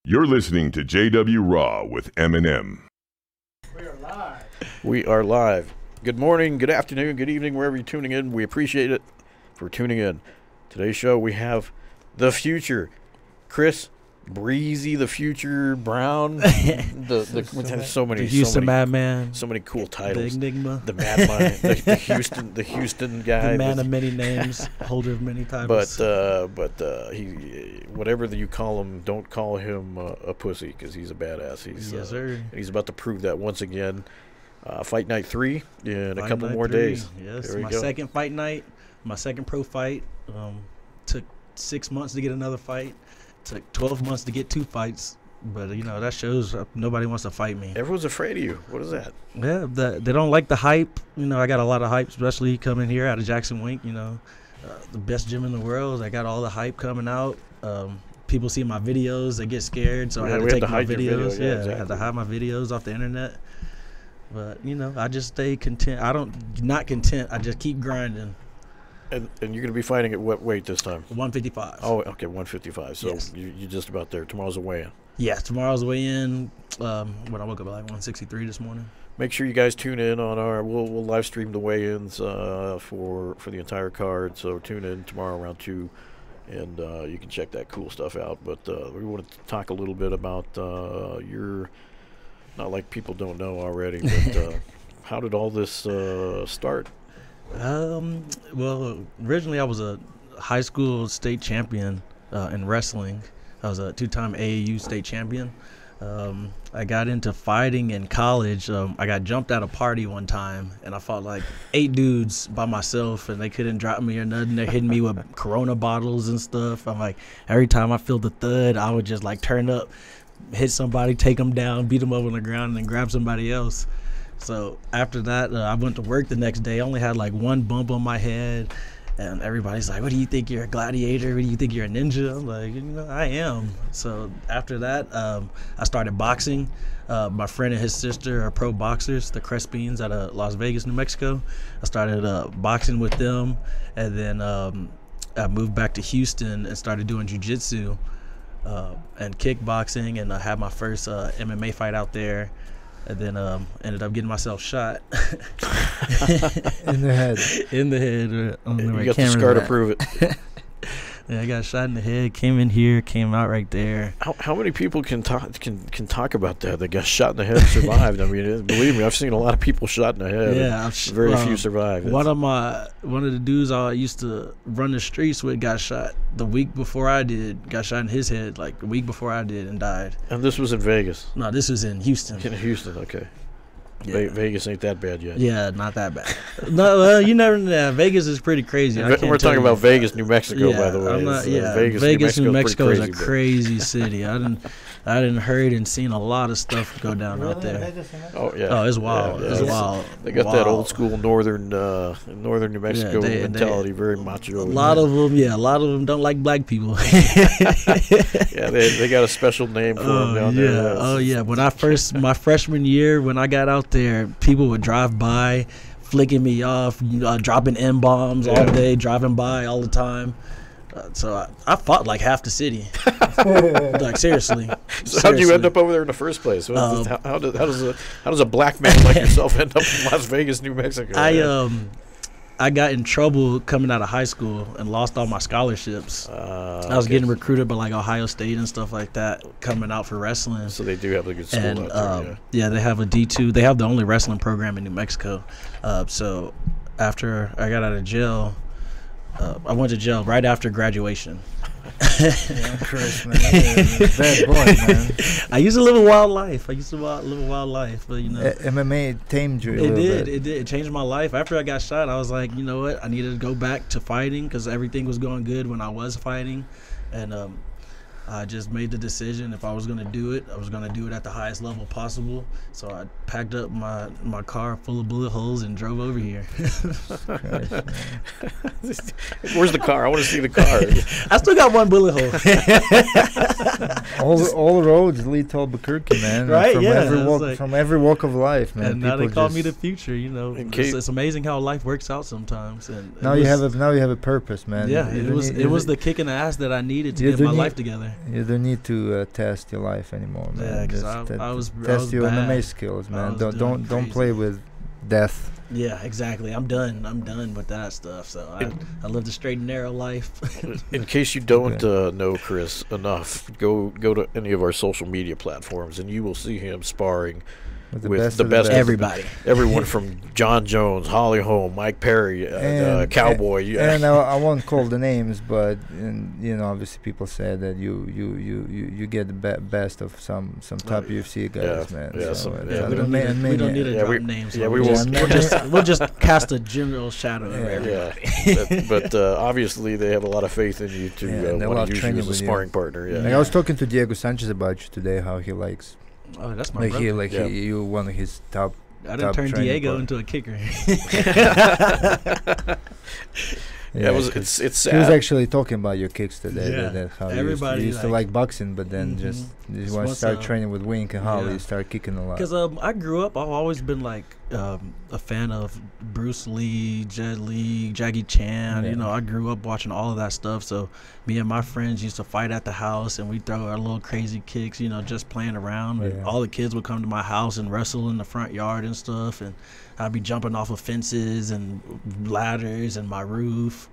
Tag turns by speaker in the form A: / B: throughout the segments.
A: You're listening to JW Raw with Eminem.
B: We are live.
C: We are live. Good morning, good afternoon, good evening, wherever you're tuning in. We appreciate it for tuning in. Today's show, we have the future, Chris Breezy, the future Brown. So many,
D: the Houston Madman,
C: so many cool titles.
D: the Enigma,
C: the Madman, the Houston guy,
D: the man of many names, holder of many titles.
C: But he, whatever you call him, don't call him a pussy because he's a badass.
D: Yes, sir.
C: He's about to prove that once again. Fight night 3 in a couple more
D: 3.
C: days.
D: Yes, my second fight night, my second pro fight. Took 6 months to get another fight. Took 12 months to get 2 fights. But, you know, that shows nobody wants to fight me.
C: Everyone's afraid of you. What is that?
D: Yeah, they don't like the hype. You know, I got a lot of hype, especially coming here out of Jackson Wink, you know. The best gym in the world. I got all the hype coming out. People see my videos. They get scared, so I had to take my videos.
C: Video, exactly.
D: I had to hide my videos off the internet. But, you know, I just stay content. Not content. I just keep grinding.
C: And you're going to be fighting at what weight this time?
D: 155.
C: Oh, okay, 155. So
D: yes.
C: You're just about there. Tomorrow's a weigh-in.
D: Yeah, tomorrow's a weigh-in. When I woke up at like 163 this morning.
C: Make sure you guys tune in on our. We'll live stream the weigh-ins for the entire card. So tune in tomorrow around 2, and you can check that cool stuff out. But we wanted to talk a little bit about your. Not like people don't know already, but how did all this start?
D: Well, originally I was a high school state champion in wrestling. I was a 2-time AAU state champion. I got into fighting in college. I got jumped at a party one time, and I fought like 8 dudes by myself, and they couldn't drop me or nothing. They're hitting me with Corona bottles and stuff. I'm like, every time I feel the thud, I would just like turn up, hit somebody, take them down, beat them up on the ground, and then grab somebody else. So after that, I went to work the next day. I only had like 1 bump on my head, and everybody's like, what do you think, you're a gladiator? What do you think, you're a ninja? I'm like, you know, I am. So after that, I started boxing. My friend and his sister are pro boxers, the Crespines out of Las Vegas, New Mexico. I started boxing with them, and then I moved back to Houston and started doing jiu-jitsu and kickboxing, and I had my first MMA fight out there. And then ended up getting myself shot.
B: In the head.
D: In the head. On the
C: You
D: right
C: got the scar to prove it.
D: Yeah, I got shot in the head, came in here, came out right there.
C: How many people can talk about that? They got shot in the head and survived. I mean, believe me, I've seen a lot of people shot in the head.
D: Yeah,
C: very few survived.
D: One of the dudes I used to run the streets with got shot the week before I did. Got shot in his head like the week before I did and died.
C: And this was in Vegas.
D: No, this was in Houston.
C: In Houston, okay.
D: Yeah.
C: Vegas ain't that bad yet.
D: Yeah, not that bad. No, well, you never know. Vegas is pretty crazy.
C: We're talking about Vegas, New Mexico, by the way.
D: Vegas, New Mexico is a crazy city. I didn't heard and seen a lot of stuff go down out there.
C: Oh yeah.
D: Oh, it's wild.
C: Yeah,
D: it's wild.
C: They got that old school northern New Mexico mentality, very macho.
D: A lot of them don't like black people.
C: Yeah, they got a special name for them down there.
D: Oh yeah. When my freshman year, when I got out there, people would drive by, flicking me off, dropping N-bombs all day, driving by all the time. So I fought like half the city. Like seriously.
C: So how did you end up over there in the first place? How does a black man like yourself end up in Las Vegas, New Mexico?
D: I got in trouble coming out of high school and lost all my scholarships. I was getting recruited by like Ohio State and stuff like that coming out for wrestling.
C: So they do have a good school out there.
D: Yeah, they have a D2. They have the only wrestling program in New Mexico. So after I got out of jail, I went to jail right after graduation.
B: Yeah, Chris, man. Bad boy, man.
D: I used to live a wild life. But you know,
B: MMA tamed you a little bit.
D: It did. It changed my life. After I got shot, I was like, you know what? I needed to go back to fighting because everything was going good when I was fighting, and I just made the decision if I was going to do it, I was going to do it at the highest level possible. So I packed up my car full of bullet holes and drove over here.
C: Where's the car? I want to see the car.
D: I still got 1 bullet hole.
B: all roads lead to Albuquerque, man.
D: Right,
B: From
D: yeah,
B: every
D: it's
B: walk,
D: like-
B: from every walk of life, man.
D: And now they
B: People
D: call me
B: just-
D: the future. You know,
C: In
D: it's,
C: case-
D: it's amazing how life works out sometimes. And
B: Now you have a purpose, man.
D: yeah,
B: You
D: it
B: don't
D: was
B: need-
D: it was the kick in the ass that I needed to
B: you
D: get
B: don't
D: my
B: need-
D: life together.
B: You don't need to test your life anymore, man.
D: Yeah, 'cause
B: Just
D: I was
B: test your
D: bad.
B: MMA skills,
D: I
B: man.
D: was
B: Don't
D: doing
B: don't play
D: crazy.
B: with death.
D: Yeah, exactly. I'm done with that stuff. So I lived a straight and narrow life.
C: In case you don't know Chris enough, go to any of our social media platforms, and you will see him sparring with the best of the
D: Everybody.
C: everyone from John Jones, Holly Holm, Mike Perry, Cowboy.
B: And I won't call the names, but obviously people say that you get the best of some top UFC guys, man.
C: yeah,
B: So
C: some-
B: it's
C: yeah,
D: we don't need to
C: Yeah,
D: drop
C: we-
D: names.
C: yeah,
D: so
C: we
D: we'll
C: won't.
D: we'll just cast a general shadow over
B: Yeah.
D: everybody.
C: but obviously they have a lot of faith in you to
B: and they
C: want
B: love
C: to use you
B: training
C: as a
B: with you.
C: sparring partner. Yeah.
B: Like I was talking to Diego Sanchez about you today, how he likes
D: Oh, that's my brother.
B: you one of his top.
D: I didn't
B: top
D: turn
B: training
D: Diego
B: partner.
D: into a kicker.
C: Yeah,
B: it's
C: it's
B: He was
C: sad.
B: actually talking about your kicks today.
D: Yeah.
B: That how
D: Everybody
B: you used to like boxing, but then
D: Mhm.
B: just you
D: Just
B: want to
D: once,
B: start training with Wink and Holly.
D: yeah.
B: You start kicking a lot.
D: Because I grew up, I've always been like a fan of Bruce Lee, Jet Li, Jackie Chan.
B: Yeah.
D: You know, I grew up watching all of that stuff. So me and my friends used to fight at the house, and we throw our little crazy kicks. You know, just playing around. And
B: Yeah.
D: all the kids would come to my house and wrestle in the front yard and stuff. And I'd be jumping off of fences and ladders and my roof.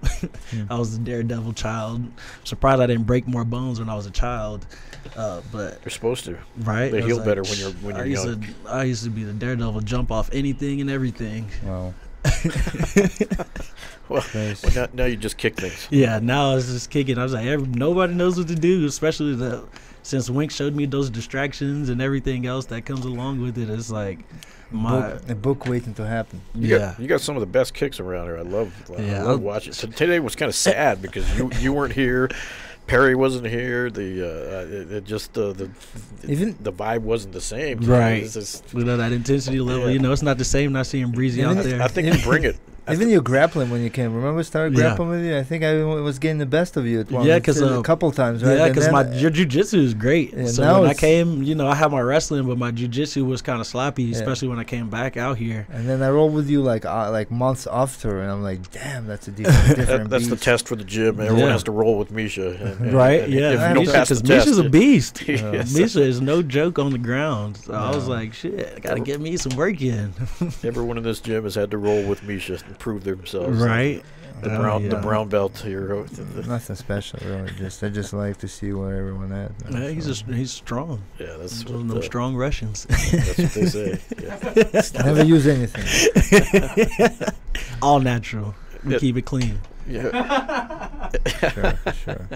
D: I was a daredevil child. Surprised I didn't break more bones when I was a child. But
C: You're supposed to.
D: right,
C: They
D: it
C: heal
D: was
C: better when you're young.
D: I used to be the daredevil, jump off anything and everything.
B: Wow.
C: Well,
B: Crazy.
C: now you just kick things.
D: Yeah, now I was just kicking. I was like, nobody knows what to do, especially since Wink showed me those distractions and everything else that comes along with it. It's like
B: A book waiting to happen.
C: You got some of the best kicks around here. I love watching. So today was kind of sad because you weren't here. Perry wasn't here. The vibe wasn't the same.
D: Right.
C: It's just-
D: you know, that intensity level.
C: Yeah.
D: You know, it's not the same not seeing Breezy
B: Even
D: out
B: if-
D: there.
C: I think you bring it.
B: Even you grappling when you came. Remember, started
D: Yeah.
B: grappling with you. I think I was getting the best of you at one.
D: Yeah, 'cause,
B: a couple times, right?
D: Yeah,
B: And
D: because
B: then-
D: your jiu-jitsu is great.
B: Yeah,
D: So
B: now
D: when I
B: it's-
D: came, you know, I had my wrestling, but my jiu-jitsu was kind of sloppy,
B: Yeah.
D: especially when I came back out here.
B: And then I roll with you like months after, and I'm like, damn, that's a different
C: That's the
B: beast.
C: test for the gym. Everyone
D: Yeah.
C: has to roll with Misha.
D: Right?
C: and
D: Yeah.
C: If you don't pass the
D: Because
C: test,
D: Misha's a beast.
C: Yes.
D: Misha is no joke on the ground. So I was
B: No.
D: like, shit, I got to get me some work in.
C: Everyone in this gym has had to roll with Misha and prove themselves.
D: Right?
C: The
D: Oh,
C: the
D: yeah.
C: brown belt hero.
B: Nothing special, really. I just like to see where everyone at.
D: Yeah, he's strong.
C: Yeah, that's
D: Those
C: what,
D: no strong Russians.
C: that's what they say. Yeah.
B: Never use anything.
D: All natural. We
C: Yeah.
D: keep it clean.
C: Yeah.
B: Sure, for sure.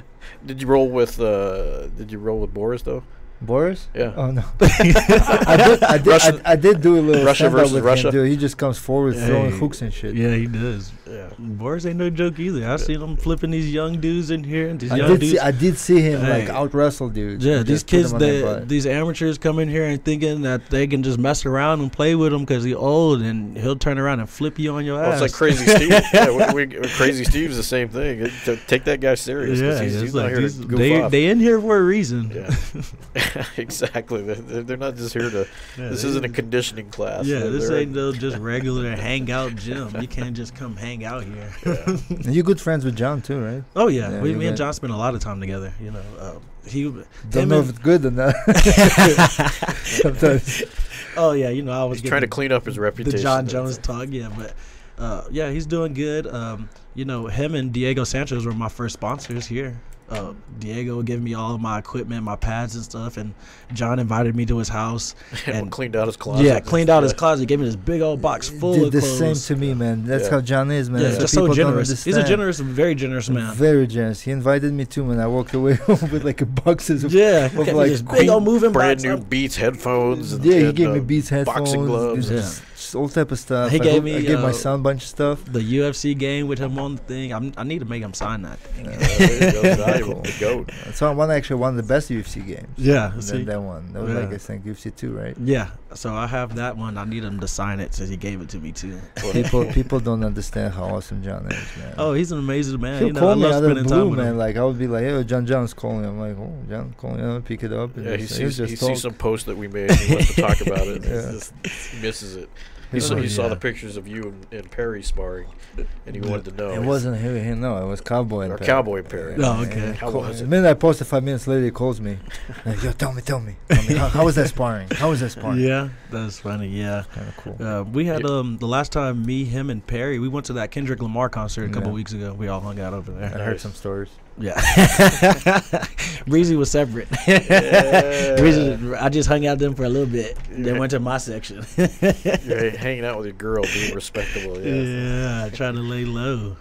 C: Did you roll with Boris though?
B: Boris?
C: Yeah.
B: Oh no. I did do a little
C: Russia
B: stand-up
C: versus
B: with
C: Russia?
B: him, dude. He just comes forward throwing
D: Hey.
B: hooks and shit.
D: Yeah, he does.
C: Yeah.
D: Boris ain't no joke either. I seen him flipping these young dudes in here. And these
B: I
D: young dudes.
B: did see him like
D: Hey.
B: out wrestle dudes.
D: Yeah,
B: and
D: these
B: just put
D: kids,
B: them on their butt.
D: these amateurs come in here and thinking that they can just mess around and play with him because he's old and he'll turn around and flip you on your
C: Well,
D: ass.
C: it's like Crazy Steve. Yeah, Crazy Steve's the same thing. Take that guy serious. 'Cause
D: Yeah,
C: he's
D: it's
C: not
D: like
C: here
D: these-
C: to goof off.
D: they in here for a reason.
C: Yeah, exactly. They're not just here to.
D: Yeah,
C: This
D: they-
C: isn't a conditioning class.
D: Yeah, this
C: They're-
D: ain't no just regular hangout gym. You can't just come hang out here.
C: Yeah.
B: And you're good friends with John too, right?
D: Oh yeah,
B: Yeah,
D: me
B: you
D: and
B: got-
D: John spent a lot of time together. You know,
B: Don't
D: him
B: know
D: and-
B: if it's good or not. Sometimes.
D: Oh yeah, you know I was
C: He's trying to clean up his reputation.
D: the John Jones talk. Yeah, but yeah, he's doing good. You know, him and Diego Sanchez were my first sponsors here. Diego gave me all of my equipment, my pads and stuff, and John invited me to his house
C: and cleaned out his closet.
D: Yeah, cleaned out his closet, gave me this big old box full
B: Did
D: of
B: the
D: clothes.
B: same to me, man. That's
C: Yeah.
B: how John is, man.
D: Yeah,
B: That's
D: just
B: what
D: so
B: people don't
D: generous. He's a
B: understand.
D: generous, very generous man.
B: Very generous. He invited me too, and I walked away with like a boxes of
D: Yeah,
B: of
D: got me
B: like
D: this big old moving
C: brand
D: box.
C: new Beats headphones. And,
B: yeah. He
C: and,
B: gave me Beats headphones.
C: boxing gloves.
B: Just
D: Yeah.
B: just all type of stuff.
D: He gave me.
B: I gave my son a bunch of stuff.
D: The UFC game with him on the thing. I need to make him sign that.
C: Valuable. The GOAT.
B: So one of the best UFC games.
D: Yeah,
B: that one. That was like I think UFC 2, right?
D: Yeah. So I have that one. I need him to sign it since he gave it to me too.
B: People don't understand how awesome John is, man.
D: Oh, he's an amazing man.
B: He'll call me out of the blue, man.
D: Him.
B: Like I would be like, "Hey, John's calling." I'm like, "Oh, John calling." I'll pick it up.
C: Yeah, he sees some post that we made. And he wants to talk about it. He misses it. He saw the pictures of you and Perry sparring, and he wanted to know.
B: It wasn't him. No, it was Cowboy and Perry.
C: Cowboy and Perry.
D: Oh, okay.
C: How was it?
B: The minute I posted 5 minutes later, he calls me. Like, yo, tell me. How was that sparring?
D: Yeah, that's funny. Yeah,
B: kind of cool.
D: We had the last time him and Perry, we went to that Kendrick Lamar concert a couple weeks ago. We all hung out over there.
B: I heard some stories.
D: Yeah. Breezy was separate. Breezy, I just hung out with them for a little bit. Then went to my section.
C: You're hanging out with your girl, being respectable.
D: Yeah, trying to lay low.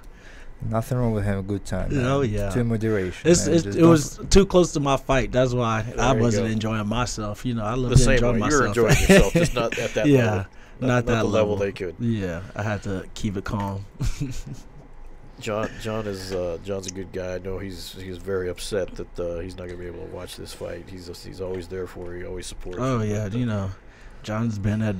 B: Nothing wrong with having a good time. Man.
D: Oh, yeah.
B: To moderation.
D: It was too close to my fight. That's why I wasn't enjoying myself. You know, I love to enjoy myself.
C: You're enjoying yourself, just not at that level.
D: Not that
C: the level they could.
D: Yeah, I had to keep it calm.
C: John's a good guy. I know he's very upset that he's not gonna be able to watch this fight. He's always there for you. He always supports.
D: Oh yeah, you know, John's been at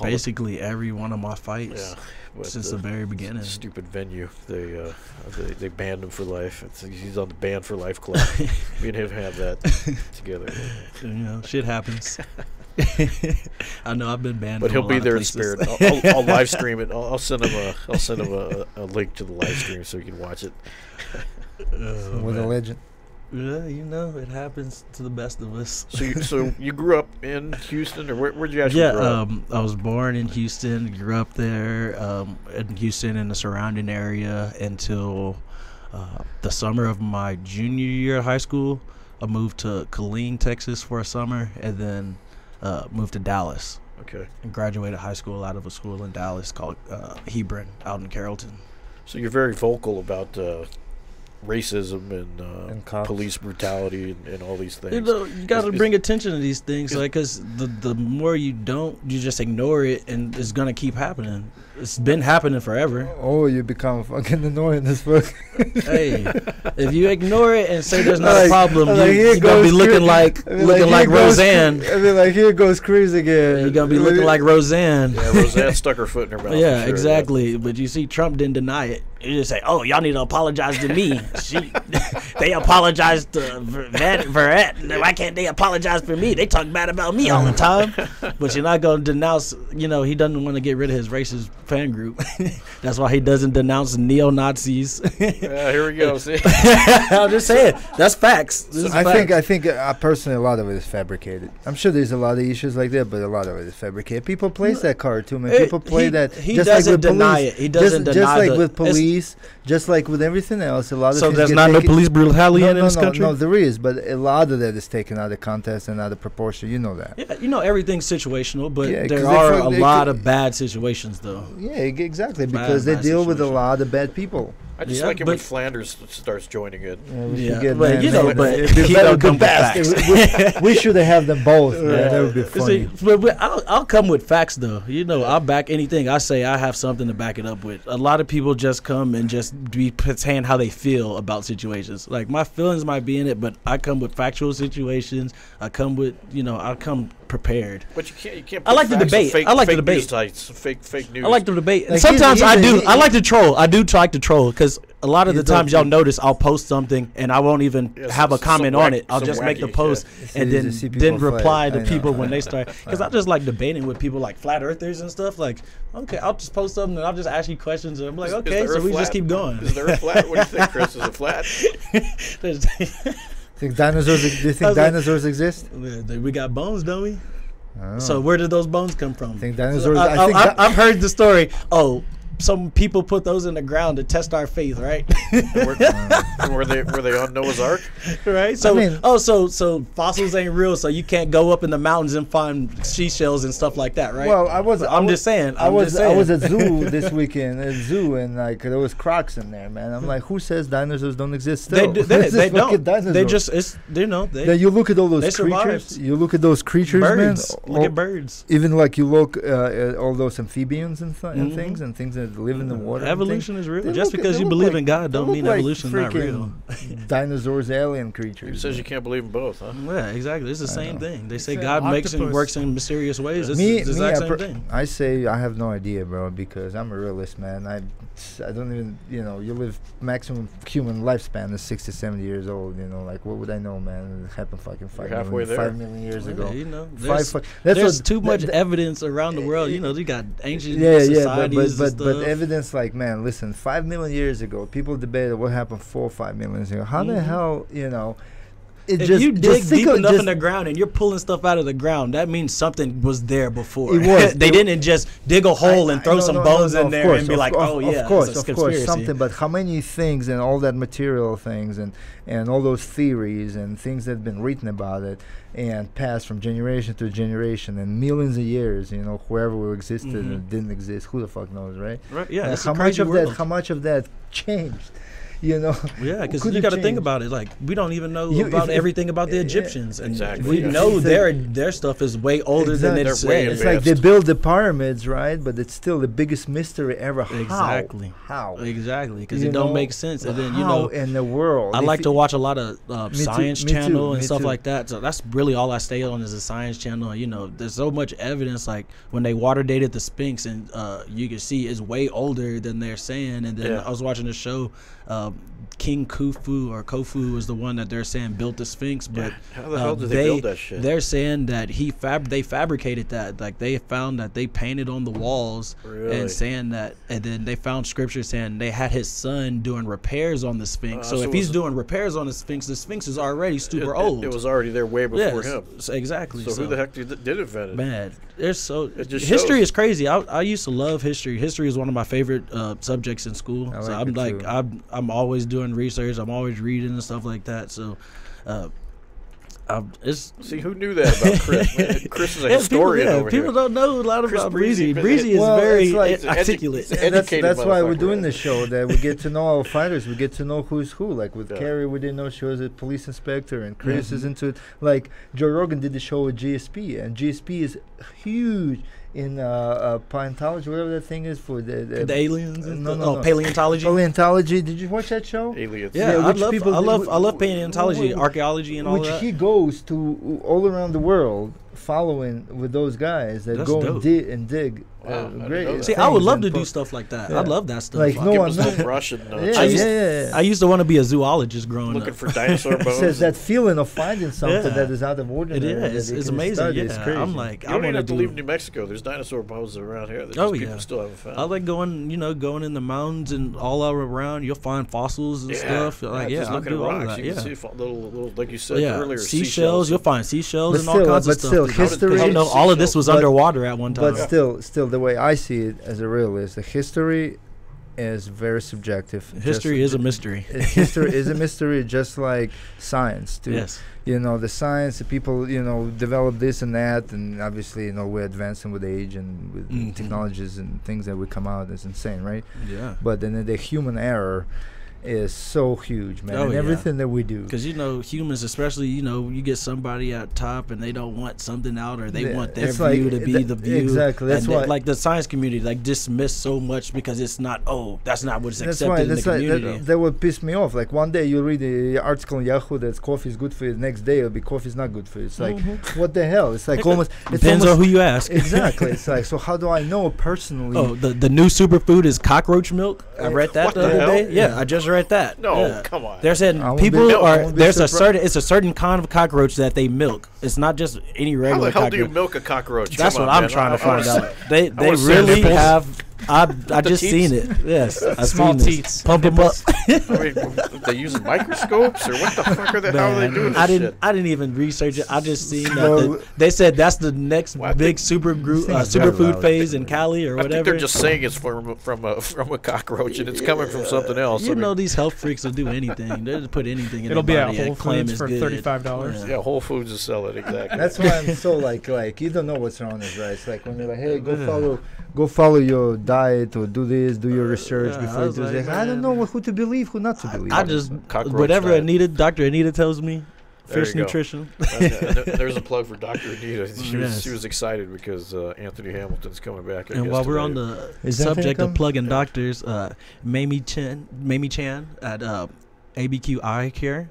D: basically every one of my fights since the very beginning.
C: Stupid venue. They banned him for life. He's on the Ban for Life club. Me and him have that together.
D: You know, shit happens. I know I've been banned,
C: but he'll be there in spirit. I'll live stream it. I'll send him a link to the live stream so he can watch it.
B: What a legend.
D: Yeah, you know, it happens to the best of us.
C: So you grew up in Houston, or where'd you actually grow up?
D: I was born in Houston, grew up there in Houston and the surrounding area until the summer of my junior year of high school. I moved to Killeen, Texas for a summer, and then moved to Dallas.
C: Okay.
D: And graduated high school out of a school in Dallas called Hebron out in Carrollton.
C: So you're very vocal about racism and police brutality and all these things.
D: You got to bring attention to these things, like, because the more you don't, you just ignore it, and it's gonna keep happening. It's been happening forever.
B: Oh, you become fucking annoying as fuck.
D: Hey, if you ignore it and say there's not a problem, you're gonna be looking like Roseanne.
B: I mean, like, here goes Cruz again.
D: You're gonna be looking like Roseanne.
C: Yeah, Roseanne stuck her foot in her mouth.
D: Yeah, sure, exactly. Yeah. But you see, Trump didn't deny it. You just say, "Oh, y'all need to apologize to me." They apologized to Verrett. Why can't they apologize for me? They talk bad about me all the time. But you're not gonna denounce. You know, he doesn't want to get rid of his racist fan group. That's why he doesn't denounce neo-Nazis.
C: Yeah, here we go. See?
D: I'm just saying, that's facts.
B: I think personally, a lot of it is fabricated. I'm sure there's a lot of issues like that, but a lot of it is fabricated. People plays that card too, man. People play that.
D: He doesn't deny it. He doesn't deny
B: just like with police, just like with everything else. A lot of
D: so there's not no police brutality in this country.
B: No, there is, but a lot of that is taken out of context and out of proportion. You know that.
D: Yeah, you know everything's situational, but there are a lot of bad situations, though.
B: Yeah, exactly, because they deal with a lot of bad people.
C: I just like it when Flanders starts joining it.
B: Yeah,
D: but you know, but he don't come with facts.
B: We should have them both. Man. That would be funny.
D: See, but I'll come with facts, though. You know, I'll back anything I say. I have something to back it up with. A lot of people just come and just be saying how they feel about situations. Like, my feelings might be in it, but I come with factual situations. I come prepared.
C: But you can't.
D: I like the debate. I like the debate.
C: News sites, fake news.
D: I like the debate. And sometimes I do. I like to troll. I do like to troll because a lot of the times y'all notice I'll post something and I won't even have a comment on it. I'll just make the post and then reply to people when they start. Because I just like debating with people like flat earthers and stuff. Like, okay, I'll just post something and I'll just ask you questions and I'm like, okay, so we just keep going.
C: Is there a flat? What do you think, Chris? Is it flat?
B: Do you think dinosaurs exist?
D: We got bones, don't we? So where did those bones come from?
B: I think dinosaurs.
D: I've heard the story. Oh, some people put those in the ground to test our faith, right?
C: Were they on Noah's Ark?
D: Right. So so fossils ain't real, so you can't go up in the mountains and find seashells and stuff like that, right?
B: Well,
D: I'm just saying.
B: I was at zoo this weekend, and like there was crocs in there, man. I'm like, who says dinosaurs don't exist still?
D: They don't.
B: Dinosaurs.
D: They just
B: Then you look at all those creatures. You look at those creatures,
D: birds.
B: man.
D: Look at birds.
B: Even like you look at all those amphibians and things that live in the water.
D: Evolution is real. Just because you believe in God don't mean evolution's not real.
B: Dinosaurs, alien creatures.
C: Who says you can't believe in both, huh?
D: Yeah, exactly. It's the same thing. They say God makes and works in mysterious ways. It's
B: the
D: exact same thing.
B: I say I have no idea, bro, because I'm a realist, man. I don't even, you live maximum human lifespan is 60, 70 years old. Like what would I know, man? It happened fucking 5 million years ago.
D: There's too much evidence around the world. You got ancient societies.
B: But evidence, like, man, listen, 5 million years ago, people debated what happened 4 or 5 million years ago. How the hell,
D: if you dig deep enough in the ground and you're pulling stuff out of the ground, that means something was there before.
B: It was.
D: They didn't just dig a hole and throw some bones in there and be like,
B: of course, something. But how many things and all that material things and all those theories and things that have been written about it and passed from generation to generation and millions of years, whoever existed and didn't exist, who the fuck knows, right?
D: Right. Yeah.
B: How much of that changed?
D: Yeah, because you got to think about it. Like, we don't even know about everything about the Egyptians, and we know their stuff is way older than it's.
B: It's like they built the pyramids, right? But it's still the biggest mystery ever.
D: Exactly.
B: How?
D: Exactly, because it don't make sense. And then
B: in the world,
D: I like to watch a lot of Science Channel and stuff like that. So that's really all I stay on is the Science Channel. There's so much evidence. Like when they water dated the Sphinx, and you can see it's way older than they're saying. And then I was watching the show. King Khufu was the one that they're saying built the Sphinx, but
C: how the hell did they build that shit?
D: They're saying that they fabricated that. Like they found that they painted on the walls and saying that, and then they found scripture saying they had his son doing repairs on the Sphinx. So if he's doing repairs on the Sphinx is already super old.
C: It was already there way before him.
D: Exactly.
C: So who the heck did invent it?
D: Man, history is crazy. I used to love history. History is one of my favorite subjects in school. I'm always doing research. I'm always reading and stuff like that. So,
C: see, who knew that about Chris? Man, Chris is a historian over here.
D: People don't know a lot about Breezy. Breezy is very articulate.
B: That's why we're doing this show, that we get to know our fighters. We get to know who's who. Like with Kerry, we didn't know she was a police inspector, and Chris is into it. Like Joe Rogan did the show with GSP, and GSP is huge in paleontology, whatever that thing is for the
D: aliens.
B: No,
D: paleontology.
B: Paleontology. Did you watch that show?
C: Aliens.
D: Yeah, I love paleontology, archaeology, and all that.
B: Which he goes to all around the world, following with those guys that go and dig. Great.
D: See, I would love to do stuff like that. I love that stuff.
B: Like
C: Russian.
D: I used to want to be a zoologist growing
C: up. Looking for dinosaur bones.
B: It says that feeling of finding something that is out of ordinary.
D: It is. It's amazing.
B: It's crazy.
D: I'm like,
C: I want to leave New Mexico. There's dinosaur bones around here that people still haven't found.
D: I like going in the mountains and all around. You'll find fossils and stuff.
C: Just looking at rocks. You can see little, like you said earlier,
D: seashells. You'll find seashells and all kinds of stuff.
B: But still, history.
D: All of this was underwater at one time.
B: But still, the way I see it as a realist, the history is very subjective.
D: History is a mystery.
B: History is a mystery, just like science too.
D: Yes.
B: The science, the people, develop this and that, and obviously, we're advancing with age and with technologies and things that would come out is insane, right?
D: Yeah.
B: But then the human error is so huge, man, and everything that we do.
D: Because humans, especially, you get somebody at top and they don't want something out, or they want their view to be the view.
B: Exactly. That's why,
D: like the science community, dismiss so much because it's not. That's not what's accepted in the community.
B: That would piss me off. Like one day you read the article on Yahoo that coffee is good for you. The next day it'll be coffee is not good for you. It's like, what the hell? It's like almost.
D: Depends on who you ask.
B: Exactly. It's like, so how do I know personally?
D: Oh, the new superfood is cockroach milk. I read that the other day. Yeah, I just read that.
C: No, come on.
D: They're saying it's a certain kind of cockroach that they milk. It's not just any regular cockroach.
C: How the hell do you milk a cockroach?
D: That's what I'm trying to find out. They really have I just seen it. Yes, I
E: Small
D: seen
E: teats.
D: it. Pump them up.
C: I mean, they using microscopes or what the fuck are they? How are they doing this shit?
D: I didn't even research it. I just seen
B: Well,
D: that they said that's the next
C: Well, I
D: big
C: think-
D: superfood
B: loud.
D: phase in Cali or
C: I think
D: whatever.
C: they're just saying it's from a cockroach and it's coming from something else.
D: You
C: I mean,
D: know, these health freaks will do anything. They'll just put anything in
E: It'll
D: their
E: be at
D: body
E: Whole
D: and claim
E: Foods
D: it's
E: for
D: good.
E: $35.
C: yeah, Whole Foods is selling exactly.
B: That's why I'm so like you don't know what's wrong with rice. Like when they're like, hey, go follow your diet or do this, do your research
D: Yeah,
B: before
D: I
B: you
D: was
B: do
D: like,
B: this. I don't
D: man.
B: know who to believe, who not to believe.
D: I just
C: Cockroach
D: whatever
C: diet.
D: Dr. Anita tells me,
C: There
D: fish
C: you go.
D: nutrition.
C: There's a plug for Dr. Anita. She
D: Yes.
C: was excited because Anthony Hamilton's coming back. I
D: And
C: guess,
D: while we're on
C: today.
D: the
B: Is Anthony
D: subject of
B: coming?
D: plugging doctors, Mamie Chan at ABQ Eye Care.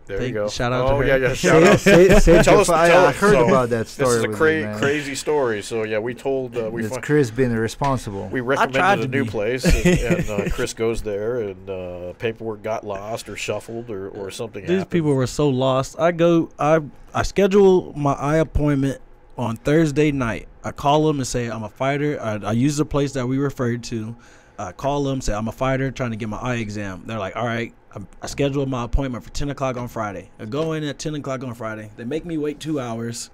C: there you go.
D: Shout out to
C: oh
D: her.
C: yeah, shout out.
B: Say
C: Tell us-
B: I
C: tell us.
B: heard
C: So,
B: about that
C: This
B: story.
C: is a
B: with you, man.
C: crazy story. So yeah, we told
B: It's Chris being irresponsible.
C: we
D: tried
C: recommended
D: to
C: a new
D: be.
C: place, and Chris goes there, and paperwork got lost or shuffled or something
D: These
C: happened.
D: people were so lost. I schedule my eye appointment on Thursday night. I call them and say I'm a fighter. I use the place that we referred to. I call them, say I'm a fighter trying to get my eye exam. They're like, all right. I scheduled my appointment for 10 o'clock on Friday. I go in at 10 o'clock on Friday. They make me wait 2 hours.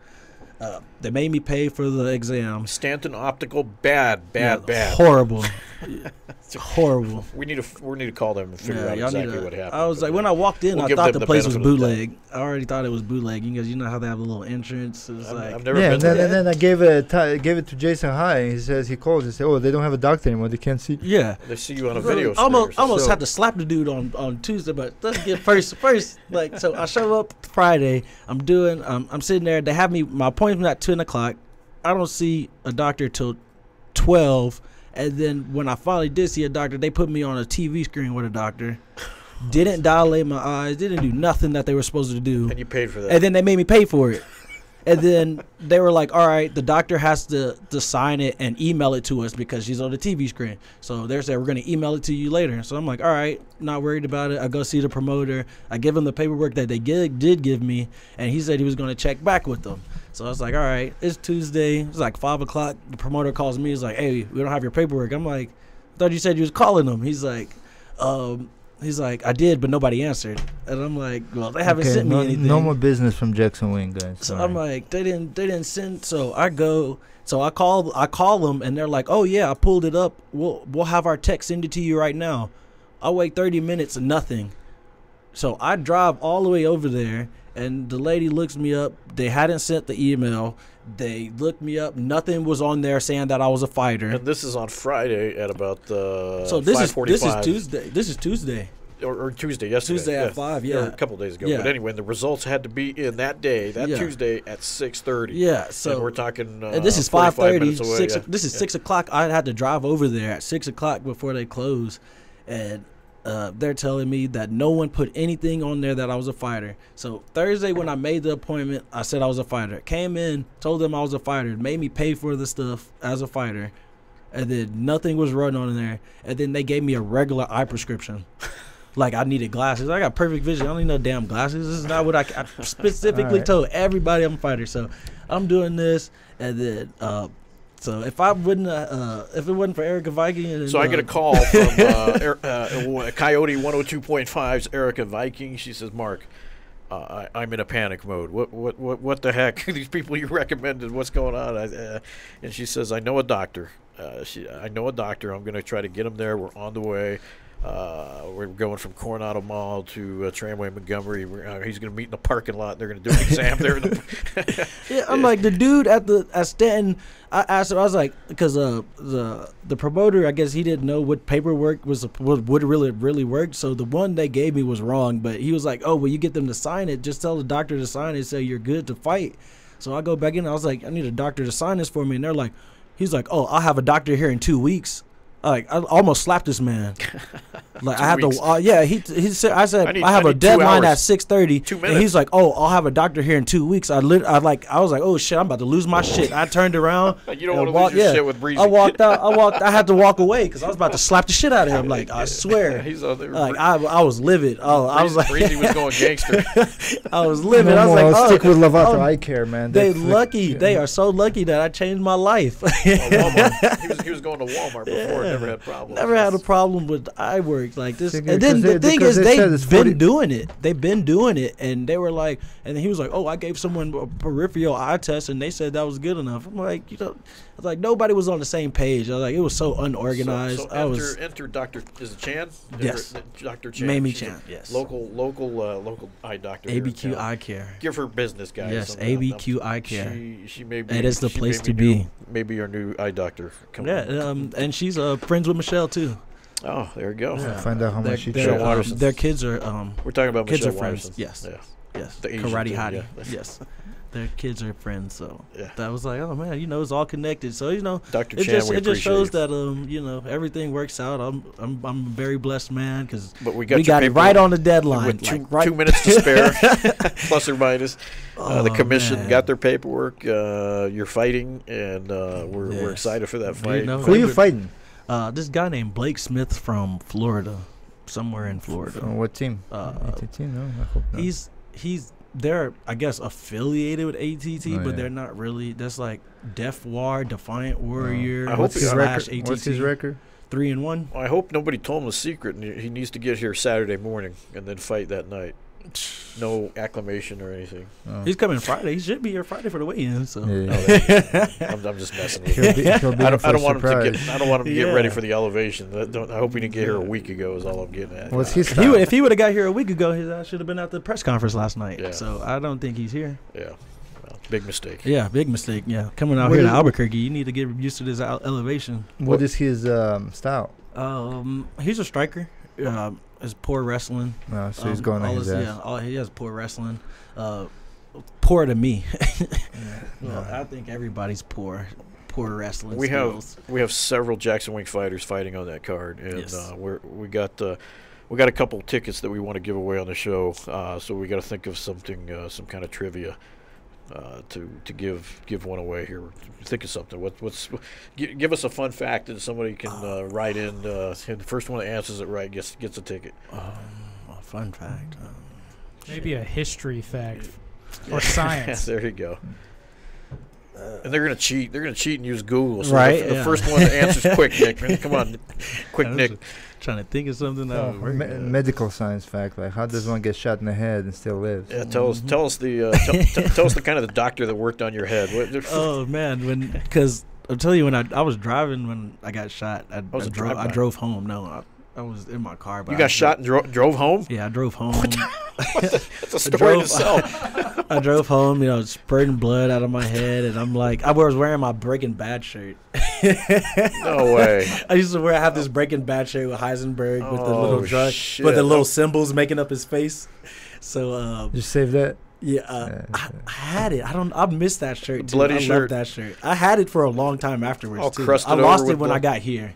D: They made me pay for the exam.
C: Stanton Optical, bad.
D: Horrible. Horrible.
C: We need to call them and figure out
D: y'all need
C: exactly
D: to-
C: what happened.
D: I was
C: but,
D: like, when I walked in,
C: we'll
D: I
C: give
D: thought
C: them
D: the
C: the
D: place was
C: benefit of the doubt.
D: bootleg. I already thought it was bootleg because you know how they have a little entrance. It's like,
C: I've never
B: Yeah,
C: been
B: and
C: to
B: then I gave it to Jason High. And he says he calls and says, "Oh, they don't have a doctor anymore. They can't see."
D: yeah.
C: They see you on a video.
D: Almost
C: screen or something.
D: had to slap the dude on Tuesday, but let's get first. Like, so I show up Friday. I'm sitting there. They have me my appointment at 10 o'clock. I don't see a doctor till 12, and then when I finally did see a doctor, they put me on a TV screen with a doctor. Didn't dilate my eyes. Didn't do nothing that they were supposed to do.
C: And you paid for that.
D: And then they made me pay for it. And then they were like, all right, the doctor has to sign it and email it to us because she's on the TV screen. So they said, we're going to email it to you later. So I'm like, all right, not worried about it. I go see the promoter. I give him the paperwork that they did give me. And he said he was going to check back with them. So I was like, all right, it's Tuesday. It's like 5 o'clock. The promoter calls me. He's like, hey, we don't have your paperwork. I'm like, I thought you said you was calling them. He's like, I did, but nobody answered. And I'm like, well, they haven't sent me anything.
B: No more business from Jackson Wing, guys.
D: So
B: Sorry.
D: I'm like, they didn't send. So I call them, and they're like, oh yeah, I pulled it up. We'll have our tech send it to you right now. I wait 30 minutes and nothing. So I drive all the way over there, and the lady looks me up. They hadn't sent the email. They looked me up. Nothing was on there saying that I was a fighter.
C: And this is on Friday at about
D: So this is
C: 5:45.
D: Tuesday. This is Tuesday.
C: Or Tuesday, yesterday.
D: Tuesday at 5,
C: Or
D: yeah.
C: a couple days ago.
D: Yeah.
C: But anyway, the results had to be in that day, that
D: Yeah.
C: Tuesday at 6:30.
D: Yeah. So
C: and we're talking.
D: and this is
C: 45
D: 5:30.
C: minutes away,
D: 6.
C: yeah.
D: This is 6 o'clock. I had to drive over there at 6 o'clock before they close, and they're telling me that no one put anything on there that I was a fighter. So Thursday when I made the appointment, I said I was a fighter. Came in, told them I was a fighter, made me pay for the stuff as a fighter, and then nothing was run on there. And then they gave me a regular eye prescription. Like I needed glasses. I got perfect vision. I don't need no damn glasses. This is not what I specifically
B: Right.
D: told everybody I'm a fighter. So I'm doing this, and then so if I wouldn't, if it wasn't for Erica Viking, and,
C: So I get a call from Coyote 102.5's Erica Viking. She says, "Mark, I'm in a panic mode. What the heck? These people you recommended. What's going on?" And she says, "I know a doctor. I know a doctor. I'm going to try to get him there. We're on the way. We're going from Coronado Mall to Tramway Montgomery. He's going to meet in the parking lot. They're going to do an exam there."
D: Yeah, I'm like the dude at Stanton. I asked him. I was like, because the promoter, I guess he didn't know what paperwork would really work. So the one they gave me was wrong. But he was like, "Oh, well, you get them to sign it. Just tell the doctor to sign it. Say you're good to fight." So I go back in. I was like, "I need a doctor to sign this for me." And they're like, "He's like, oh, I'll have a doctor here in 2 weeks."
E: I almost slapped this man. Like I had
C: weeks.
E: to, he said, I said, I have a
C: need 2
E: deadline at
C: hours.
E: 6:30,
C: 2
E: and
C: minutes.
E: he's like, oh, I'll have a doctor here in 2 weeks. I was like, oh shit, I'm about to lose my shit. I turned around.
C: You don't
E: and
C: want to lose your shit with Breezy.
E: I walked out. I had to walk away because I was about to slap the shit out of him. Like I swear,
C: He's on there.
E: like I was livid. Oh, I was like,
C: Breezy was going gangster.
E: I was livid. I
B: No
E: was
B: more,
E: like,
B: I'll
E: oh,
B: stick with Lovato
E: oh,
B: eye care, man.
E: they
B: That's
E: lucky. They are so lucky that I changed my life.
C: Walmart. He was going to Walmart before. Never had problems.
E: Never had a problem with eye work like this.
B: See,
E: And then the thing
B: because
E: is,
B: they said it's
E: they've
B: 40
E: been doing it. They've been doing it, and they were like, and he was like, "Oh, I gave someone a peripheral eye test, and they said that was good enough." I'm like, I was like, nobody was on the same page. I was like, it was so unorganized.
C: So
E: I was
C: enter Dr. Is it Chan?
E: Yes.
C: Dr. Chan.
E: Mamie
C: She's a
E: Chan, yes.
C: Local eye doctor. here in
E: ABQ
C: town.
E: Eye Care.
C: Give her business, guys.
E: Yes,
C: sometime.
E: ABQ Eye Care.
C: She may be.
E: It is the
C: she
E: place
C: may
E: to
C: new-
E: be.
C: Maybe our new eye doctor.
E: Yeah, and she's friends with Michelle too.
C: Oh, there you go.
B: Find out how much she
C: Michelle
B: charges.
C: Watterson.
E: Their kids are
C: We're talking about
E: kids
C: Michelle
E: are friends.
C: Watterson.
E: Yes.
C: Yeah.
E: yes,
C: The Asian
E: karate
C: thing,
E: hottie.
C: yeah.
E: Yes, their kids are friends. So
C: Yeah.
E: that was like, oh man, it's all connected. So
C: Dr.
E: it
C: Chan,
E: just
C: we
E: it just
C: appreciate
E: shows
C: you.
E: that everything works out. I'm a very blessed man because
C: But we
E: we
C: got, your
E: got it
C: paperwork
E: right on the deadline.
C: with
E: right.
C: 2 minutes to spare, plus or minus. The
E: Oh,
C: commission
E: man.
C: got their paperwork. You're fighting, and we're
E: Yes.
C: excited for that
E: Do
C: fight.
E: you know
B: Who are you fighting?
E: This guy named Blake Smith from Florida, somewhere in Florida.
B: On what team? ATT? No, I hope not.
E: They're I guess affiliated with ATT,
B: Oh,
E: but
B: yeah.
E: they're not really. That's like Def War, Defiant Warrior.
C: I hope
B: What's his
C: he-
B: record?
E: ATT.
B: What's his record?
E: 3-1.
C: I hope nobody told him the secret, and he needs to get here Saturday morning and then fight that night. No acclamation or anything.
B: Oh.
E: He's coming Friday. He should be here Friday for the weigh-in. So
B: Yeah.
C: I'm just messing with
B: He'll
C: you.
B: be, he'll be
C: I
B: in
C: don't,
B: for
C: I
B: a
C: don't want him to
B: surprise.
C: get. I don't want him to get ready
E: Yeah.
C: for the elevation. I hope he didn't get here a week ago. Is all I'm getting at.
B: What's his
E: if
B: style?
E: he would have got here a week ago, his ass should have been at the press conference last night.
C: Yeah.
E: So I don't think he's here.
C: Yeah, well, big mistake.
E: Yeah, big mistake. Yeah, coming out
B: What
E: here to
B: is-
E: Albuquerque, you need to get used to this elevation.
B: What is his style?
E: He's a striker. His poor wrestling.
B: So he's going on
E: all
B: his ass.
E: he has poor wrestling. Poor to me.
B: No.
E: I think everybody's poor wrestling
C: We
E: skills.
C: have several Jackson Wink fighters fighting on that card, and
E: Yes.
C: we got a couple tickets that we want to give away on the show. So we got to think of something, some kind of trivia to give one away here. Think of something. Give us a fun fact that somebody can write in. And the first one that answers it right gets a ticket.
E: A fun fact.
F: Maybe a history fact or science.
C: There you go. And they're gonna cheat. They're gonna cheat and use Google. So
E: Right,
C: The
E: yeah.
C: first one that answers quick, Nick. Man, come on, quick,
E: I was
C: Nick.
E: Trying to think of something that would work.
B: Medical science fact, like how does one get shot in the head and still lives?
C: Yeah, tell us the tell us the kind of the doctor that worked on your head.
E: Oh man, because I'll tell you when I was driving when I got shot. I
C: was a drive-by.
E: drove home. No, I was in my car. But
C: You got shot and drove home?
E: Yeah, I drove home.
C: That's a story in
E: drove-
C: itself.
E: I drove home, spurting blood out of my head, and I'm like, I was wearing my Breaking Bad shirt.
C: No way.
E: I used to have this Breaking Bad shirt with Heisenberg with the little
C: Oh,
E: drug,
C: shit.
E: with the little symbols making up his face. So
B: Just save that.
E: yeah, I had it. I missed that shirt too.
C: Bloody
E: I
C: shirt.
E: loved that shirt. I had it for a long time afterwards
C: All
E: too.
C: crusted
E: I lost
C: over
E: it
C: with
E: when I
C: blood.
E: got here.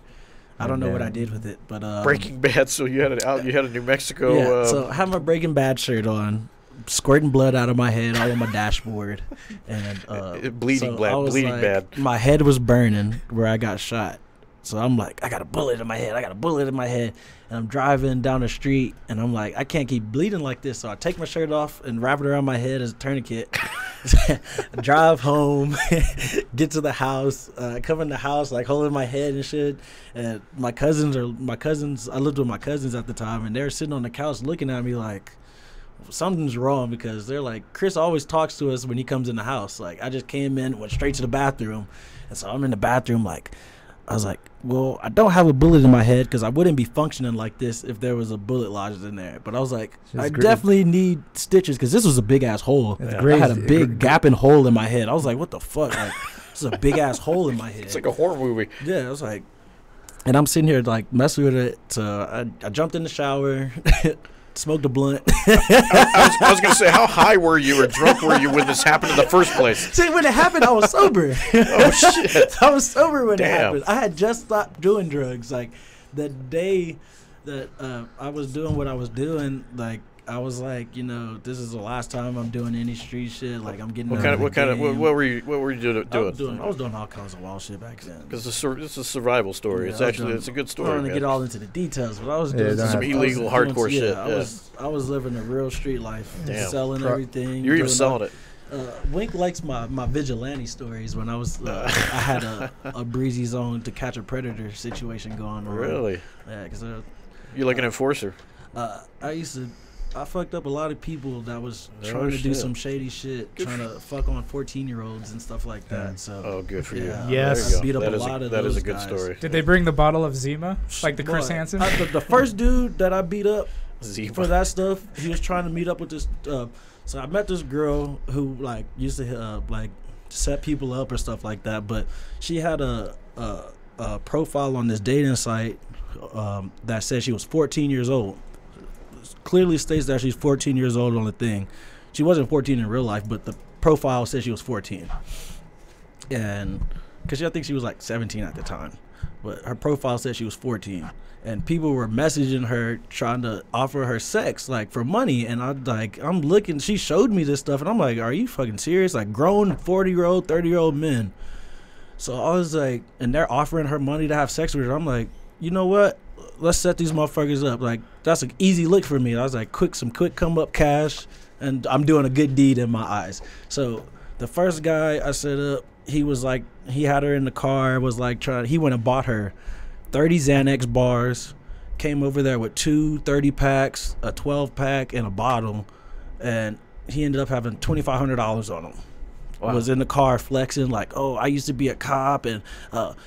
E: I don't know what I
B: Damn.
E: did with it, but
C: Breaking Bad. So you had a New Mexico.
E: Yeah, so I have my Breaking Bad shirt on, squirting blood out of my head all on my dashboard, and
C: Bleeding
E: so I was
C: bleeding
E: like-
C: bad.
E: My head was burning where I got shot, so I'm like, I got a bullet in my head. I got a bullet in my head, and I'm driving down the street, and I'm like, I can't keep bleeding like this, so I take my shirt off and wrap it around my head as a tourniquet. Drive home, get to the house, come in the house like holding my head and shit. And my cousins, I lived with my cousins at the time, and they're sitting on the couch looking at me like something's wrong because they're like, Chris always talks to us when he comes in the house. Like I just came in, went straight to the bathroom, and so I'm in the bathroom like. I was like, well, I don't have a bullet in my head because I wouldn't be functioning like this if there was a bullet lodged in there. But I was like, I definitely need stitches because this was a big-ass hole.
B: It's
E: I had a big gaping hole in my head. I was like, what the fuck? Like, this is a big-ass hole in my head.
C: It's like a horror movie.
E: Yeah, I was like, and I'm sitting here like messing with it. So I jumped in the shower, smoked a blunt.
C: I was going to say, how high were you or drunk were you when this happened in the first place?
E: See, when it happened, I was sober.
C: Oh, shit.
E: I was sober when it
C: Damn.
E: happened. I had just stopped doing drugs. Like, the day that I was doing what I was doing, like, I was like, you know, this is the last time I'm doing any street shit. Like, I'm getting
C: What were you doing?
E: I was doing all kinds of wild shit back then.
C: Because it's a survival story.
E: Yeah,
C: It's a good
E: I
C: story.
E: don't want to
C: man.
E: get all into the details, but I was
B: Yeah,
E: doing
B: don't
C: Some
B: have-
C: illegal hardcore shit.
E: I was living a real street life,
C: Damn.
E: selling everything.
C: You're even
E: doing
C: selling it.
E: Wink likes my vigilante stories. When I was, I had a Breezy zone to catch a predator situation going on.
C: Really?
E: Yeah, because
C: You're like an enforcer.
E: I fucked up a lot of people that was
C: Oh,
E: trying to do
C: shit.
E: some shady shit, trying to fuck on 14-year-olds and stuff like that. So
C: Oh, good for you.
E: yeah,
F: Yes.
C: There you
E: I beat
C: go.
E: up
C: That
E: a
C: is
E: lot of
C: that is
E: those
C: a good
E: guys.
C: story.
F: Did they bring the bottle of Zima, like the Chris
E: Boy,
F: Hansen?
E: the first dude that I beat up
C: Zima.
E: for that stuff, he was trying to meet up with this. So I met this girl who like used to like set people up or stuff like that, but she had a profile on this dating site that said she was 14 years old. Clearly states that she's 14 years old on the thing. She wasn't 14 in real life, but the profile said she was 14. And because I think she was like 17 at the time, but her profile said she was 14. And people were messaging her trying to offer her sex, like, for money. And I'm looking, she showed me this stuff, and I'm like, are you fucking serious? Like, grown 40-year-old, 30-year-old men. So I was like, and they're offering her money to have sex with her. I'm like, you know what? Let's set these motherfuckers up. Like, that's an easy lick for me. I was like, some quick come up cash, and I'm doing a good deed in my eyes. So the first guy I set up, he was like, he had her in the car, was like he went and bought her 30 Xanax bars, came over there with 2 30-packs, a 12-pack, and a bottle, and he ended up having $2,500 on him.
C: Wow.
E: Was in the car flexing like, oh, I used to be a cop and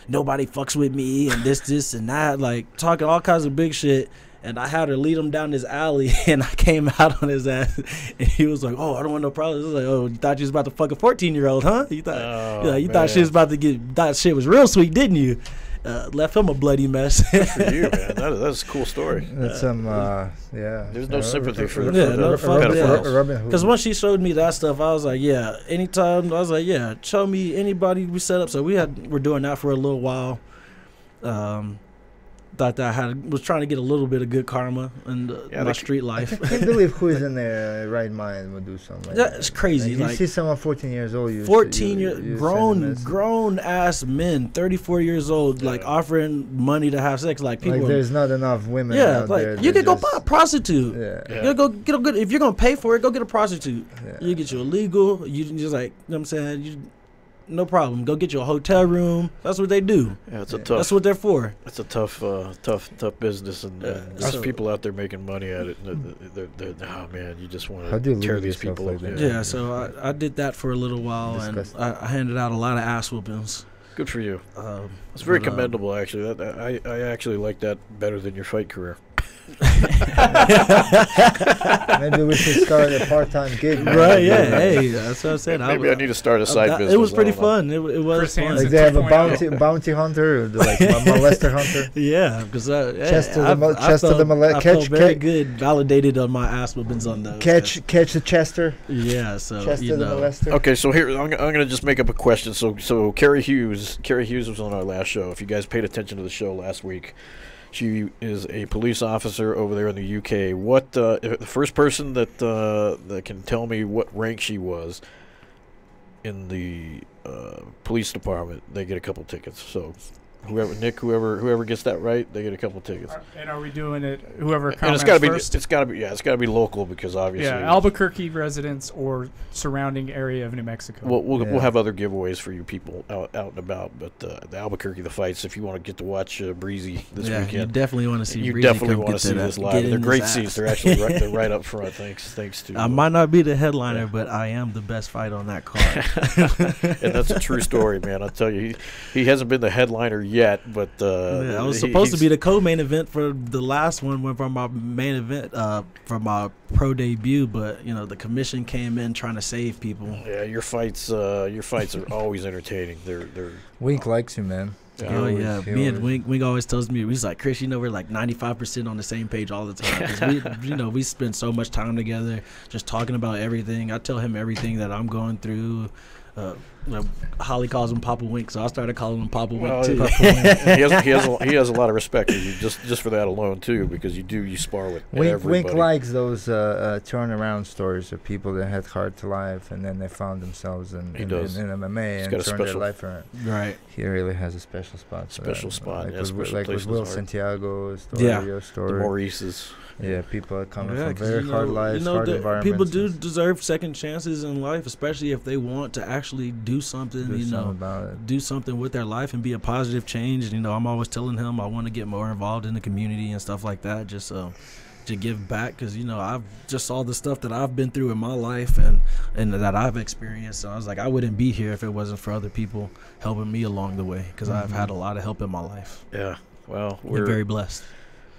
E: nobody fucks with me and this and that, like talking all kinds of big shit. And I had her lead him down this alley, and I came out on his ass, and he was like, oh, I don't want no problems. I was like, oh, you thought you was about to fuck a 14-year-old, huh? You thought you thought she was about to thought shit was real sweet, didn't you? Left him a bloody mess.
C: Good for you, man. That's a cool story.
B: That's some, yeah.
C: There's no sympathy for the
E: pedophiles.
B: Robin Hood.
E: Because once she showed me that stuff, I was like, yeah. Anytime, I was like, yeah, show me anybody we set up. So we're doing that for a little while. Thought that I was trying to get a little bit of good karma in my street life.
B: I can't believe who is in their right mind would do something like that.
E: That's crazy.
B: Like, you
E: Like,
B: see someone 14 years old, you
E: grown ass men, 34 years old, like offering money to have sex. Like, people,
B: like there's not enough women.
E: yeah,
B: out
E: like
B: there
E: you
B: that
E: can go
B: just-
E: buy a prostitute.
B: Yeah.
E: You go get a good. If you're gonna pay for it, go get a prostitute.
B: Yeah.
E: You get you a legal. You just like, you know what I'm saying. No problem. Go get you a hotel room. That's what they do.
C: Yeah, it's a
B: Yeah.
C: tough.
E: That's what they're for.
C: It's a tough business, and there's
E: So-
C: people out there making money at it. They're, oh man, you just want
B: How do you
C: to tear
B: lose
C: these
B: yourself
C: people
B: like
C: up.
B: that?
E: Yeah. So I did that for a little while,
B: Disgusting.
E: and I handed out a lot of ass whoopings.
C: Good for you. It's very
E: but,
C: commendable, actually. I actually like that better than your fight career.
B: Maybe we should start a part-time gig. man.
E: Right? Yeah. Hey, that's what I said.
C: Maybe I need to start a side business.
E: It was pretty
C: I don't know.
E: fun. It was
F: Chris
E: fun.
F: Hansen.
B: Like they have a
F: 2.0.
B: bounty hunter, or like molester hunter.
E: Yeah, because
B: Chest of the
E: I felt very good, validated on my ass whoopings on those.
B: Catch the Chester.
E: Yeah, so
B: Chester
E: you
B: the
E: know.
B: molester.
C: Okay, so here I'm gonna just make up a question. So Carrie Hughes was on our last show. If you guys paid attention to the show last week, she is a police officer over there in the UK. What the first person that can tell me what rank she was in the police department, they get a couple tickets. So whoever gets that right, they get a couple tickets.
F: And are we doing it? Whoever
C: And
F: comments
C: it's
F: first.
C: gotta be local, because obviously
F: Yeah, Albuquerque residents or surrounding area of New Mexico.
C: We'll have other giveaways for you people out and about, but the Albuquerque, the fights, if you want to get to watch Breezy this
E: You
C: weekend,
E: definitely want to see.
C: you
E: Breezy
C: definitely
E: come
C: want to
E: get
C: see
E: that-
C: this
E: get
C: live.
E: in
C: They're
E: his
C: great
E: ass.
C: seats. They're actually they're right up front. Thanks to
E: I might not be the headliner, but I am the best fight on that card.
C: and that's a true story, man. I'll tell you, he hasn't been the headliner yet, but
E: I was supposed to be the co-main event for the last one, went from my main event for my pro debut, but you know the commission came in trying to save people.
C: Yeah, your fights are always entertaining. They're
B: Wink likes you, man.
E: Oh yeah,
B: He
E: me and
B: always-
E: Wink always tells me, he's like, Chris, we're like 95% on the same page all the time. 'Cause we spend so much time together, just talking about everything. I tell him everything that I'm going through. Holly calls him Papa Wink, so I started calling him Papa Wink too.
C: he has a lot of respect for you just for that alone too, because you spar with everybody.
B: Wink likes those turnaround stories of people that had hard to life and then they found themselves in MMA and turned their life around.
E: Right.
B: He really has a special spot.
C: Special spot.
B: Like,
C: Yeah,
B: with,
C: special
B: like
C: place
B: with
C: in
B: Will
C: his heart.
B: Santiago's story,
E: Yeah.
B: your
C: The
B: story.
C: Maurice's.
B: Yeah, people are coming
E: Yeah,
B: from
E: 'cause,
B: very hard lives, hard environments.
E: people do deserve second chances in life, especially if they want to actually do something.
B: Do something about it.
E: Do something with their life and be a positive change. And, I'm always telling him I want to get more involved in the community and stuff like that, just to give back, because I've just saw the stuff that I've been through in my life and that I've experienced. So I was like, I wouldn't be here if it wasn't for other people helping me along the way, because I've had a lot of help in my life.
C: Yeah. Well,
E: We're very blessed.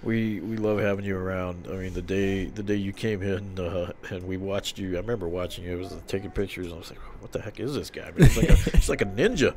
C: We love having you around. I mean, the day you came in and we watched you. I remember watching you. I was taking pictures, and I was like, "What the heck is this guy?" I mean, he's like a ninja.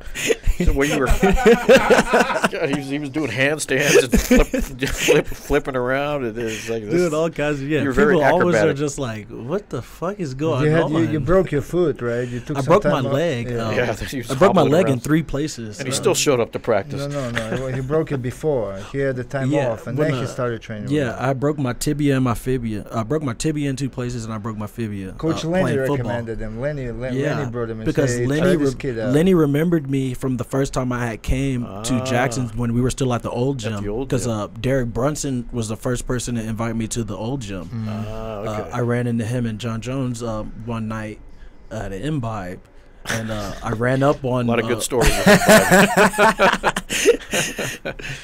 C: So when you were, God, he was doing handstands and flipping around. And it's like this,
E: Dude, all kinds of
C: You're very
E: people always
C: acrobatic.
E: are just like, "What the fuck is going on?"
B: You broke your foot, right? You took
E: I
B: some
E: broke
B: time
E: my
B: off.
E: leg.
B: Yeah.
C: he was
E: I broke my
C: hobbling
E: leg in
C: around.
E: 3 places,
C: And he still showed up to practice.
B: No. He broke it before. He had the time
E: Yeah,
B: off, and
E: when,
B: then he started training.
E: Yeah, I broke my tibia and my fibia. I broke my tibia in 2 places, and I broke my fibia.
B: Coach Lenny
E: playing football.
B: recommended him. Lenny brought him and
E: because
B: said, hey,
E: Lenny,
B: try this kid out.
E: Lenny remembered me from the first time I had came to Jackson when we were still at the old
C: At the
E: gym.
C: old
E: Because
C: gym.
E: Derek Brunson was the first person to invite me to the old gym.
C: Okay.
E: I ran into him and John Jones one night at an Imbibe. And I ran up on
C: a lot of good stories.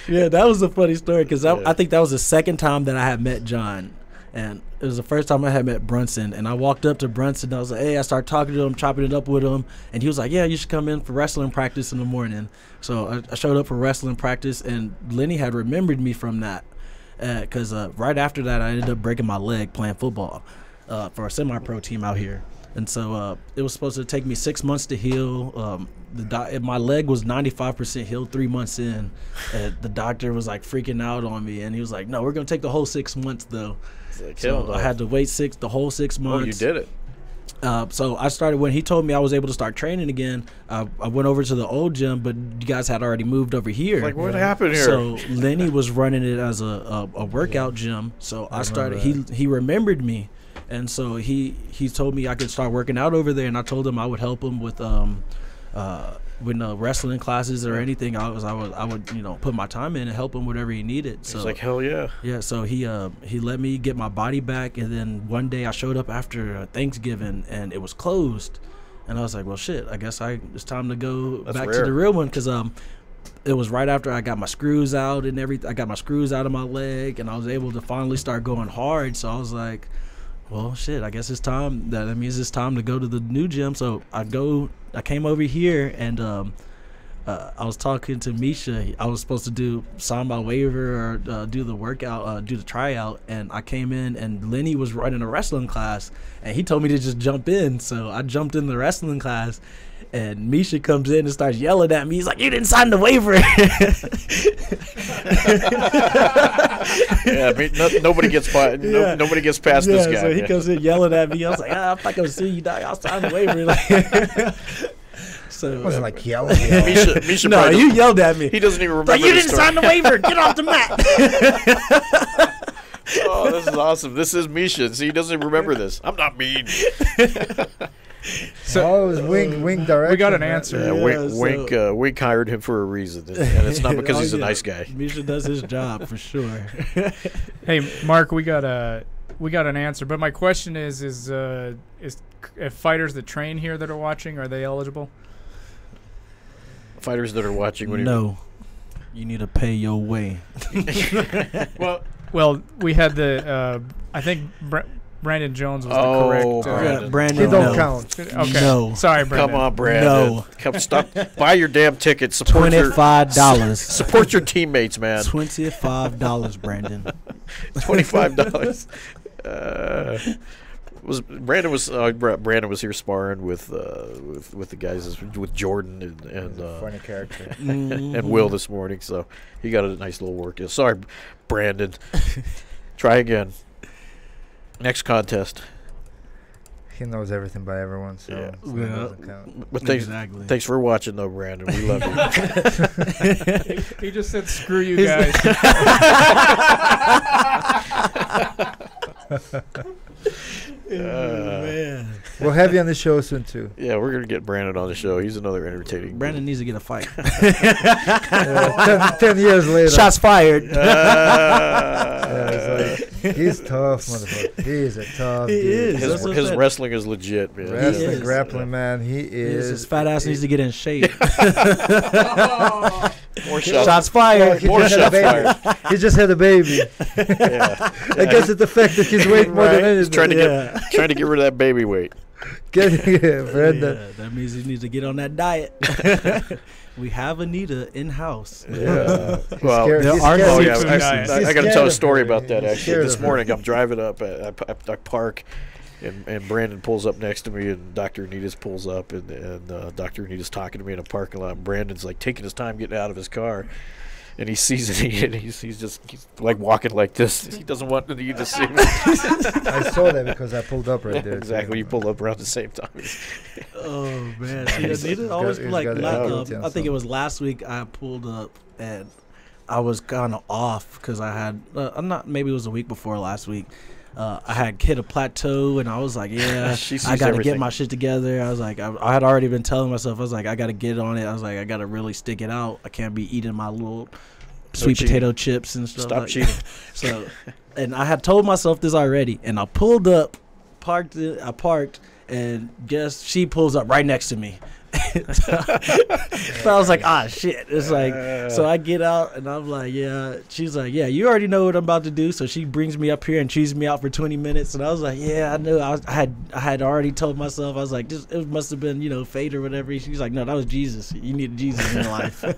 E: Yeah, that was a funny story because I think that was the second time that I had met John. And it was the first time I had met Brunson. And I walked up to Brunson. And I was like, hey, I started talking to him, chopping it up with him. And he was like, yeah, you should come in for wrestling practice in the morning. So I showed up for wrestling practice. And Lenny had remembered me from that. Because right after that, I ended up breaking my leg playing football for a semi-pro team out here. And so it was supposed to take me 6 months to heal. My leg was 95% healed 3 months in. The doctor was like freaking out on me, and he was like, "No, we're gonna take the whole 6 months though." So I had to wait the whole 6 months.
C: Oh, you did it.
E: So I started when he told me I was able to start training again. I went over to the old gym, but you guys had already moved over here.
C: Like, what happened here?
E: So Lenny was running it as a workout gym. So I started. He remembered me. And so he told me I could start working out over there, and I told him I would help him with wrestling classes or anything. I would put my time in and help him whatever he needed. So
C: He's like, hell yeah.
E: yeah. So he let me get my body back, and then one day I showed up after Thanksgiving and it was closed, and I was like, well, shit. I guess it's time to go back to the real one because it was right after I got my screws out and everything. I got my screws out of my leg, and I was able to finally start going hard. So I was like, well, shit, I guess it's time. That means it's time to go to the new gym. So I came over here, and I was talking to Misha. I was supposed to sign my waiver or do the workout, do the tryout. And I came in, and Lenny was running a wrestling class, and he told me to just jump in. So I jumped in the wrestling class. And Misha comes in and starts yelling at me. He's like, "You didn't sign the waiver."
C: Yeah, I mean, nobody gets by. Nobody gets past this guy.
E: So he comes in yelling at me. I was like, I'm not gonna see you die. I'll sign the waiver. So
B: It wasn't like yelling.
C: Misha
E: no,
C: probably
E: you yelled at me.
C: He doesn't even remember.
E: Like, you
C: the
E: didn't
C: story.
E: sign the waiver. Get off the mat.
C: Oh, this is awesome. This is Misha. See, he doesn't even remember this. I'm not mean.
B: So it was wink direction.
F: We got an
B: right?
F: answer.
C: Yeah, Wink hired him for a reason, and it's not because he's a nice guy.
E: Misha does his job for sure.
F: Hey, Mark, we got an answer. But my question is if fighters that train here that are watching, are they eligible?
C: Fighters that are watching, what do you
E: No, you need to pay your way.
F: Well, we had the I think Brandon Jones was the correct.
C: Brandon.
B: He don't count.
F: Okay.
E: No.
F: Sorry, Brandon.
C: Come on, Brandon.
E: No.
C: Come, stop. Buy your damn ticket. Support your
E: $25.
C: support your teammates, man.
E: $25, Brandon.
C: $25. Brandon was here sparring with the guys with Jordan and
B: Funny character.
C: and Will this morning, so he got a nice little work in. Sorry, Brandon. Try again. Next contest.
B: He knows everything by everyone, so
C: Yeah.
B: it doesn't count.
C: But thanks,
E: Exactly.
C: thanks for watching, though, Brandon. We love you.
F: He just said, "Screw you guys."
E: Man.
B: We'll have you on the show soon too.
C: Yeah, we're gonna get Brandon on the show. He's another entertaining.
E: Brandon needs to get a fight.
B: 10 years later.
E: Shots fired.
B: Yeah, it's like, he's tough, motherfucker. He's a tough
E: He
B: dude.
E: is.
C: His,
E: That's what
C: his
E: I said.
C: wrestling is legit, man.
B: Wrestling,
E: is.
B: grappling, man. He is.
E: His fat ass needs to get in shape.
C: More shots.
E: Shots fired.
B: He
C: More
B: just had a
C: shots
B: baby. He just had a baby.
C: Yeah.
B: I guess it's the fact that he's weight more than
E: Right.
C: He's
B: anything.
C: trying to get rid of that baby weight.
B: Brandon.
E: Yeah, that means he needs to get on that diet. We have Anita in house.
C: Yeah.
B: He's
C: Well,
B: scared-
E: there
B: he's
E: are
B: scared
C: Oh
B: of
C: yeah,
B: her.
F: He's
C: I got to
B: scared
C: tell a
B: of
C: story
B: her.
C: about that.
B: He's
C: Actually,
B: scared
C: this
B: of her.
C: morning I'm driving up. I park, and Brandon pulls up next to me, and Dr. Anita's pulls up, and Dr. Anita's talking to me in a parking lot. And Brandon's like taking his time getting out of his car, and he sees it, and he's like walking like this. He doesn't want Anita to see me.
B: I saw that because I pulled up right there.
C: Exactly. You pull up around the same time.
E: Oh man,
B: He's
E: Anita
B: got-
E: always
B: he's
E: like.
B: got
E: Like
B: it on
E: I think it
B: something.
E: was last week. I pulled up and I was kind of off because I had. I'm not. Maybe it was a week before last week. I had hit a plateau, and I was like, "Yeah,
C: She sees
E: I got to
C: everything.
E: get my shit together." I was like, I had already been telling myself, I was like, "I got to get on it." I was like, "I got to really stick it out. I can't be eating my little sweet
C: cheating.
E: potato chips and stuff."
C: Stop
E: like
C: cheating.
E: So, and I had told myself this already, and I pulled up, parked, and guess she pulls up right next to me. So I was like, ah, shit. It's like, so I get out and I'm like, yeah. She's like, yeah, you already know what I'm about to do. So she brings me up here and cheeses me out for 20 minutes. And I was like, yeah, I knew. I had already told myself, I was like, this, it must have been, fate or whatever. She's like, no, that was Jesus. You need Jesus in your life.
C: And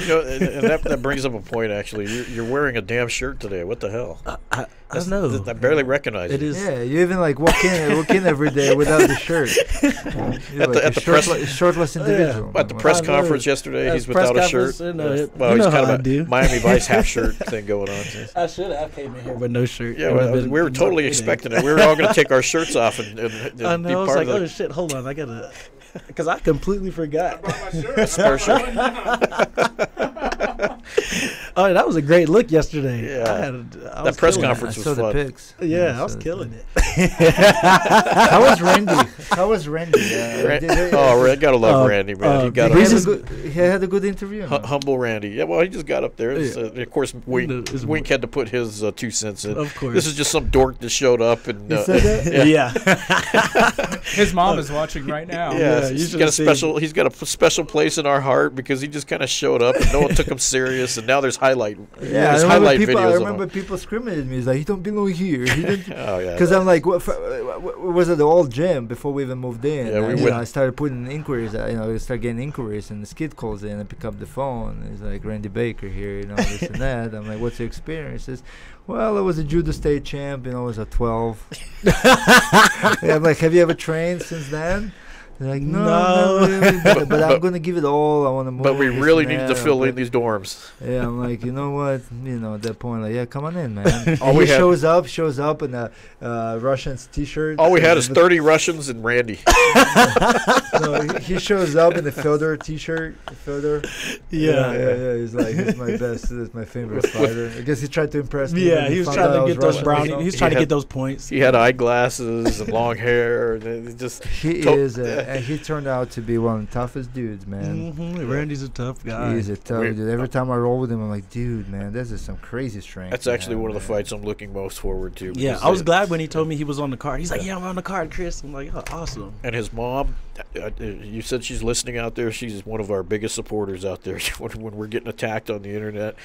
C: that brings up a point. Actually, you're wearing a damn shirt today. What the hell?
E: I know.
C: I barely recognize
E: It
C: you.
E: is.
B: Yeah, you even like walk in every day without the shirt. You're
C: At the-
B: like
C: at
B: a
C: the press-
B: shirtless individual.
C: At the press
E: I know.
C: conference yesterday,
E: At
C: he's
E: press
C: without a shirt.
E: conference, he's
C: He's kind
E: how I
C: of
E: do.
C: a Miami Vice half shirt thing going on.
E: I should have came in here with no shirt.
C: Yeah,
E: It would've been
C: we were totally
E: more
C: expecting it. We were all going to take our shirts off and
E: I
C: be
E: know. I was
C: part
E: like,
C: of
E: oh
C: the
E: shit, hold on, I gotta, because I completely forgot.
C: spare shirt.
E: Oh, that was a great look yesterday.
C: Yeah.
E: I
C: That
E: was
C: press
E: killing it.
B: I
C: conference was
B: saw the
C: fun.
B: pics.
E: Yeah, I was
B: saw the
E: killing
B: pics.
E: it.
B: How was Randy? How was Randy?
C: I gotta love Randy, man. He got
B: he, had a
C: up.
B: good, he had a good interview. man.
C: Humble Randy. Yeah, well, he just got up there. Of course,
E: It's-
C: Wink had to put his 2 cents in.
E: Of course.
C: This is just some dork that showed up and.
B: You said that?
E: Yeah.
F: His mom is watching right now.
C: Yeah,
E: you
C: he's
E: should've
C: got a
E: seen-
C: special. He's got a special place in our heart because he just kind of showed up and no one took him serious. And now there's highlight.
B: Yeah,
C: there's
B: I
C: highlight
B: remember,
C: videos.
B: I
C: of
B: remember
C: him.
B: people screaming at me. He's like, "He don't belong here."
C: Oh yeah.
B: Because I'm like, what was it the old gym before we even moved in?
C: Yeah, we
B: And,
C: went-
B: I started putting inquiries. I started getting inquiries, and this kid calls in and pick up the phone. He's like, "Randy Baker here, this and that." I'm like, "What's your experience?" He says, "Well, I was a judo state champ, I was at 12." Yeah, I'm like, "Have you ever trained since then?" They're like, no, not really, but I'm gonna give it all. I want to move.
C: But we
B: this
C: really
B: and
C: needed to
B: that.
C: fill in
B: But-
C: these dorms.
B: Yeah, I'm like, you know what? At that point, like, yeah, come on in, man.
C: All
B: And
C: we
B: he
C: had-
B: shows up in a Russian's t-shirt.
C: All we had is
B: But-
C: 30 Russians and Randy.
B: No, he shows up in a Fedor t-shirt. Fedor. Yeah. He's like, he's my best. He's my favorite fighter. I guess he tried to impress me.
E: Yeah,
B: when
E: he was
B: found
E: trying
B: out I
E: to
B: was
E: get those
B: Russian or
E: brownies.
B: something.
E: He was trying to
C: had-
E: get those points.
C: He had eyeglasses and long hair. And it just
B: He
C: to-
B: is, and he turned out to be one of the toughest dudes, man.
E: Randy's a tough guy.
B: He's a tough
C: We-
B: dude. Every time I roll with him, I'm like, dude, man, this is some crazy strength.
C: That's
B: you
C: actually
B: have,
C: one of the
B: man.
C: fights I'm looking most forward to.
E: Yeah,
C: because
E: I was
C: it-
E: glad when he told me he was on the card. He's like, yeah, I'm on the card, Chris. I'm like, oh, awesome.
C: And his mom, you said she's listening out there. She's one of our biggest supporters out there when we're getting attacked on the internet.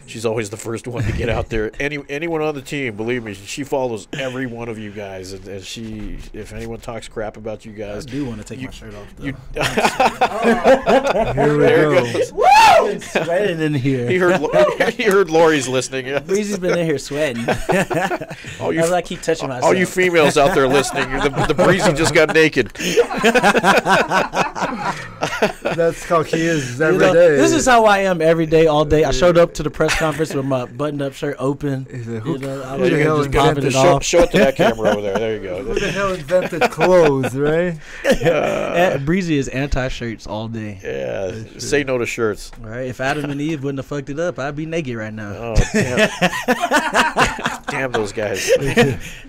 C: She's always the first one to get out there. Anyone on the team, believe me, she follows every one of you guys. And if anyone talks crap about you guys,
E: I do want to take my shirt off, though.
B: Here we go.
E: Woo! Sweating in here.
C: he heard Lori's listening. Yeah.
E: Breezy's been in here sweating.
C: All you,
E: I keep touching myself.
C: all you females out there listening, the Breezy just got naked.
B: That's how he is every
E: You know,
B: day.
E: this is how I am every day, all day. I showed up to the press conference with my buttoned-up shirt open.
B: He's like,
E: You know, I
B: who
E: was
B: the hell
E: just popping it
C: Show,
E: off.
C: show it to that camera over there. There you go.
B: Who the hell invented clothes, right?
D: Breezy is anti-shirts all day.
C: Yeah, say no to shirts.
D: All right, if Adam and Eve wouldn't have fucked it up, I'd be naked right now.
C: Oh, damn. Damn those guys.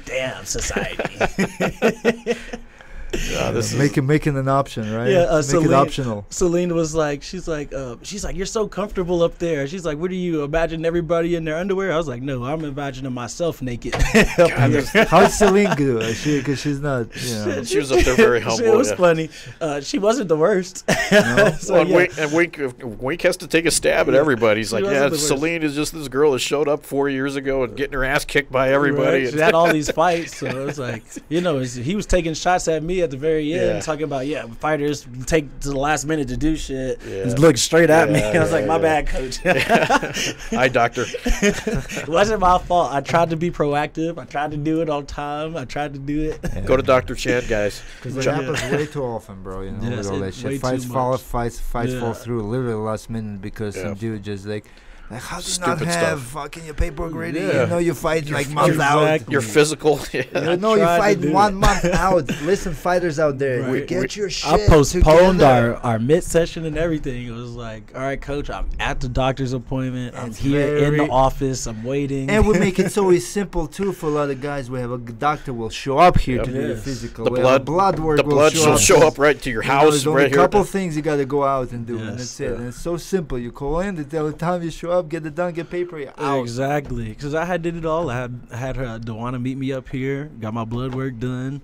E: Damn society.
C: This is
B: Making an option, right?
E: Yeah,
B: Make
E: Celine-
B: it optional.
E: Celine was like, she's like, you're so comfortable up there. She's like, what do you imagine everybody in their underwear? I was like, no, I'm imagining myself naked.
B: How's Celine do? Because she's not, you know.
C: she was up there very humble.
E: It was
C: yeah.
E: funny. She wasn't the worst.
B: No?
E: So,
C: Well,
E: yeah.
C: Wink has to take a stab at everybody. He's like,
E: wasn't
C: yeah,
E: the worst.
C: Celine is just this girl that showed up 4 years ago and getting her ass kicked by everybody.
E: Right? She had all these fights, so it was like, you know, he was taking shots at me at the very end,
C: Yeah.
E: talking about, fighters take to the last minute to do shit.
C: Yeah.
E: Just looked straight at me.
C: Yeah,
E: I was like,
C: yeah,
E: my
C: yeah.
E: bad, coach.
C: Eye doctor.
E: It wasn't my fault. I tried to be proactive. I tried to do it on time. I tried to do it.
C: Go to Dr. Chan, guys.
B: Because it happens way too often, bro. You know,
E: Yes,
B: with all
E: it-
B: that
E: way
B: shit. Fights
E: too
B: fall,
E: much.
B: fights
E: Yeah.
B: fall through literally last minute because
C: Yeah.
B: some dude just like how do you not
C: Stupid
B: have
C: stuff.
B: fucking your paperwork ready?
C: Yeah.
B: You know you fight like months out.
E: Exactly.
C: Your physical.
B: You
C: Yeah.
B: know you
E: tried to
B: fight
E: do
B: 1
E: it.
B: month out. Listen, fighters out there,
E: Right.
B: get your shit.
E: I postponed
B: together.
E: our mid session and everything. It was like, all right, coach, I'm at the doctor's appointment. I'm
B: It's
E: here in the
B: very-
E: office. I'm waiting.
B: And we make it so it's simple too for a lot of guys. We have a doctor will show up here
C: Yep.
B: to do the
E: Yes.
B: physical.
C: The
B: We have a
C: blood-
B: blood work
C: The blood
B: will
C: will show up right to your
B: You know,
C: house
B: there's only
C: right
B: a
C: here.
B: couple things you got to go out and do, and
E: Yes.
B: that's it.
C: Yeah.
B: And it's so simple. You call in, the time you show up, get it done, get paper, you're out.
E: Exactly, because I did it all. I had her Dewana meet me up here, got my blood work done.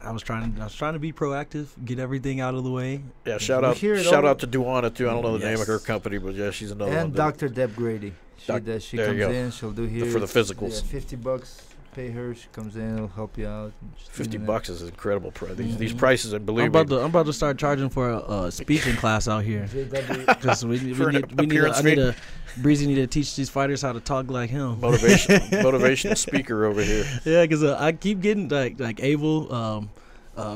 E: I was trying to be proactive, get everything out of the way.
C: Yeah, shout
B: We
C: out
B: hear it
C: shout
B: all-
C: out to Duana too. I don't know the name of her
E: Yes.
C: company, but yeah, she's another one.
B: And Dr. Deb Grady. She
C: There
B: comes
C: you go.
B: in, she'll do here.
C: for the physicals.
B: Yeah, $50. Pay her. She comes in, it'll help you out. Just
C: $50
B: doing
C: bucks is an incredible price. These
E: Mhm.
C: prices, and
D: I'm
C: believe me,
D: about to start charging for a speaking class out here.
B: that. JW.
D: Because
C: For an appearance fee.
D: Breezy need to teach these fighters how to talk like him.
C: motivational speaker over here.
D: Yeah, because I keep getting like Abel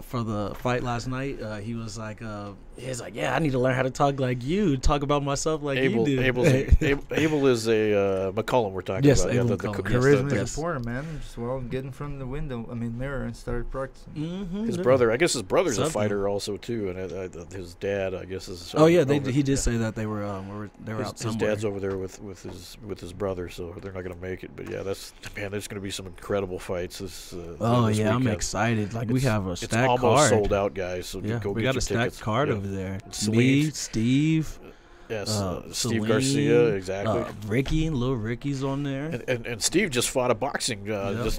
D: for the fight last night. He was like, yeah, I need to learn how to talk like you, talk about myself like
C: Abel,
D: you do.
C: Abel is a McCollum we're talking
D: Yes,
C: about.
D: Abel
C: the
D: McCollum,
C: yes,
B: Charisma
C: the-
B: is important, man. Just get in front of the window, mirror, and start practicing.
D: Mm-hmm.
C: his brother, I guess his brother's a
D: Something.
C: fighter also too, and his dad, I guess, is.
D: Oh yeah,
C: over-
D: he did
C: yeah.
D: say that they were out
C: His
D: somewhere.
C: dad's over there with his brother, so they're not gonna make it. But yeah, there's gonna be some incredible fights this.
D: Oh
C: this
D: yeah, I'm
C: weekend.
D: excited. Like we
C: It's-
D: have a
C: It's
D: stacked
C: almost
D: card.
C: sold out, guys. So
D: Yeah,
C: go
D: we
C: get
D: got
C: your
D: a stacked
C: tickets.
D: card
C: Yeah.
D: over there.
C: Celine.
D: Me, Steve,
C: Yes, Steve
D: Celine,
C: Garcia, exactly.
D: Ricky, little Ricky's on there.
C: And Steve just fought a boxing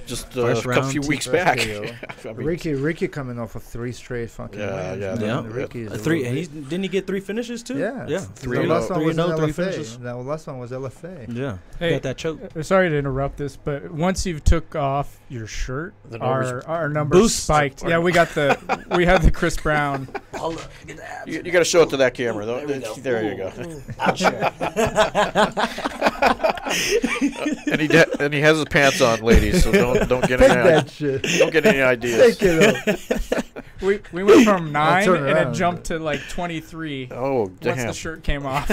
C: just
D: First
C: a
D: round,
C: few weeks
B: first
C: back.
B: KO.
C: I mean,
B: Ricky coming off of 3 straight fucking
C: Yeah,
B: wins.
C: yeah.
B: man.
D: Yeah.
B: Ricky is a
E: Three.
B: little
E: And didn't he get 3 finishes too?
B: Yeah.
E: Yeah.
C: Three
B: The
C: and
B: last
C: oh.
B: one was in
D: 3
B: LFA.
D: finishes.
B: That last one was LFA.
D: Yeah.
F: Hey,
E: Got that choke.
F: sorry to interrupt this, but once you've took off your shirt,
C: The numbers-
F: our numbers
E: Boost.
F: spiked. Yeah, we have the Chris Brown.
E: Hold up, get the abs.
C: You got to show it to that camera, though.
E: There we go.
C: There you go.
E: Ouch.
C: And he has his pants on, ladies. So don't get
B: Take
C: any
B: that shit.
C: don't get any ideas.
B: Take it off.
F: We went from 9
B: turn
F: and it
B: around.
F: jumped to like 23
C: Oh
F: once
C: damn!
F: the shirt came off.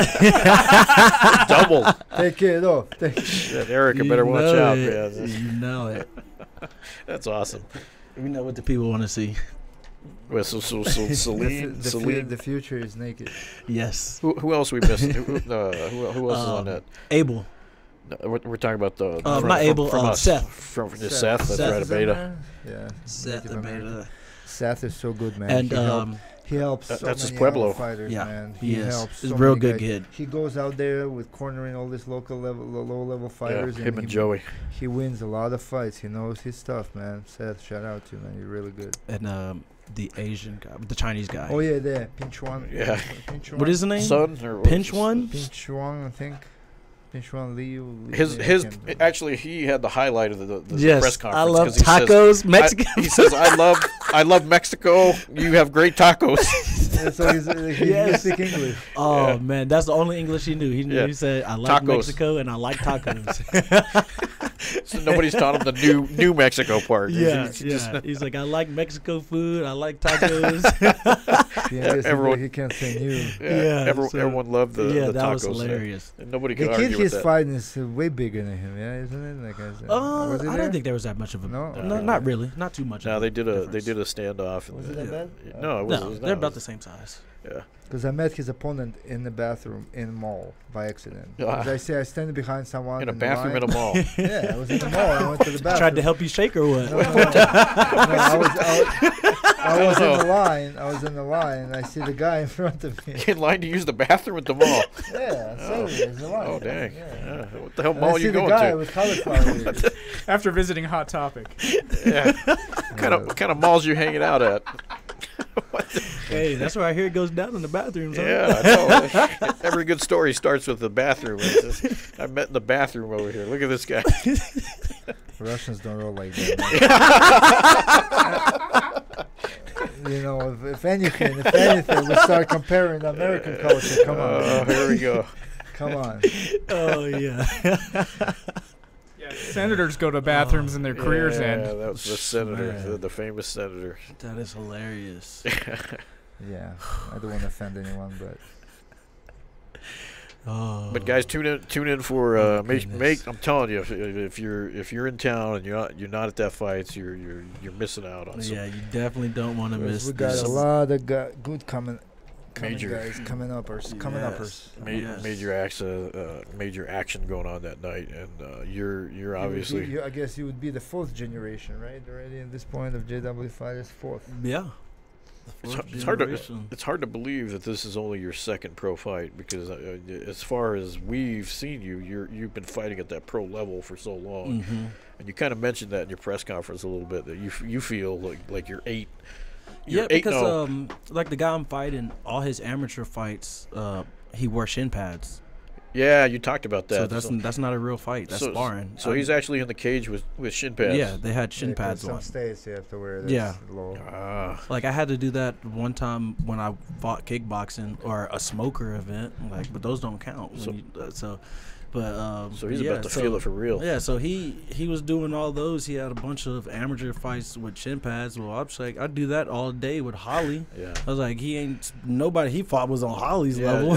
C: Double.
B: Take it off.
C: Shit, Erica better
D: You
C: watch
D: know
C: out,
D: it.
C: man.
D: You know it.
C: That's awesome.
D: We know what the people want to see.
C: Well, so Celine.
B: The future is naked.
D: Yes.
C: Who else we missed? Who else is on that?
D: Abel.
C: No, we're talking about the
E: not Abel,
C: us.
E: Seth.
C: From Seth. That's
E: Seth
C: right, a
B: is in
C: beta.
B: there? Yeah.
E: Seth
B: Native American.
E: Beta.
B: Seth is so good, man.
D: And
B: He helps so
C: That's his
B: many
C: Pueblo.
B: other fighters,
D: Yeah,
B: man.
D: he is.
B: helps
D: He's
B: so
D: a real
B: many
D: good
B: guys.
D: kid.
B: He goes out there with cornering all this low level fighters.
C: Him and
B: he,
C: Joey.
B: He wins a lot of fights. He knows his stuff, man. Seth, shout out to you, man. You're really good.
D: and the Asian guy, the Chinese guy.
B: Oh yeah, there. Pinch one.
C: Yeah.
B: Pinch
D: What is the name?
C: Son or
D: Pinch one?
B: Pinch one, I think. Pinchuan Liu.
C: His actually, he had the highlight of the
E: Yes,
C: press conference.
E: I love
C: 'cause he
E: tacos,
C: says,
E: Mexican.
C: He says, I love Mexico. You have great tacos.
B: So he
E: Yes.
B: speak English.
E: Oh
C: Yeah.
E: man, that's the only English he knew. He knew.
C: Yeah.
E: He said, "I like
C: Tacos.
E: Mexico and I like tacos."
C: So nobody's taught him the new Mexico part.
E: yeah,
C: He's
E: yeah.
C: just-
E: He's like, "I like Mexico food. I like tacos."
B: Yeah, I guess
C: everyone-
B: he can't say new.
C: yeah,
E: Yeah, so-
C: everyone loved the
E: yeah,
C: the
E: that
C: tacos.
E: was hilarious.
C: And nobody
B: The
C: could
B: kid
C: argue
B: he's
C: with that.
B: fighting is way bigger than him, yeah, isn't it? Like I said. Was he
E: I
B: there?
E: don't think there was that much of a
B: No?
E: no, not really, not too much.
C: No,
E: of
C: they
E: a
C: did
E: difference.
C: a standoff.
B: Was
C: and
B: it that bad?
C: No, it was.
E: No,
C: it was
E: they're
C: not.
E: about the same size.
C: Yeah.
B: Because I met his opponent in the bathroom in the mall by accident.
C: Ah.
B: 'Cause I say I standing behind someone
C: In a
B: the
C: bathroom
B: line.
C: in a mall.
B: Yeah, I was in the mall. I went to the bathroom.
E: Tried to help you shake or what?
B: No, I was in the line. I was in the line. And I see the guy in front of me.
C: In line to use the bathroom at the mall.
B: Yeah, so there's a line.
C: Oh dang!
B: Yeah.
C: Yeah. What the hell
B: And
C: mall
B: I
C: are
B: see
C: you
B: the
C: going
B: guy
C: to?
B: with cauliflower ears.
F: After visiting Hot Topic.
C: Yeah. What kind of malls you hanging out at? What the-
E: Hey, that's where I hear it goes down in the bathrooms. Huh?
C: yeah, I know. Every good story starts with the bathroom. It's just, I met in the bathroom over here. Look at this guy.
B: Russians don't roll like that. You know, if anything, we start comparing American culture. Come on,
C: Oh, here we go.
B: come on.
E: Oh yeah.
F: Yeah, senators go to bathrooms in their careers
C: Yeah,
F: end.
C: that was the senator,
E: Man.
C: the famous senator.
E: That is hilarious.
B: Yeah, I don't want to offend anyone, but
E: Oh.
C: But guys, tune in for make.
E: goodness.
C: I'm telling you, if you're in town and you're not at that fight, you're missing out on some
E: Yeah, you definitely don't want to miss.
B: we got
E: this.
B: a lot of good coming
C: Major.
B: guys, coming uppers.
E: Yes. Yes.
C: major action going on that night, and you're obviously
B: I guess you would be the fourth generation, right? Already at this point of JW fighters, fourth.
E: Yeah.
C: it's hard to believe that this is only your second pro fight, because as far as we've seen you've been fighting at that pro level for so long,
E: Mm-hmm.
C: and you kind of mentioned that in your press conference a little bit, that you feel like you're eight.
E: Yeah,
C: You're
E: because
C: 8-0.
E: like the guy I'm fighting, all his amateur fights, he wore shin pads.
C: Yeah, you talked about that.
E: So that's not a real fight. That's sparring.
C: So he's actually in the cage with shin pads.
E: Yeah, they had shin
B: Yeah, 'cause
E: pads
B: some
E: on.
B: states you have to wear this
E: Yeah.
B: low.
C: Ah,
E: Like I had to do that one time when I fought kickboxing or a smoker event. Like, but those don't count.
C: So-
E: So
C: he's about to feel it for real.
E: Yeah, so he was doing all those. He had a bunch of amateur fights with shin pads. Well, I'm just like, I do that all day with Holly.
C: Yeah.
E: I was like, nobody he fought was on Holly's level.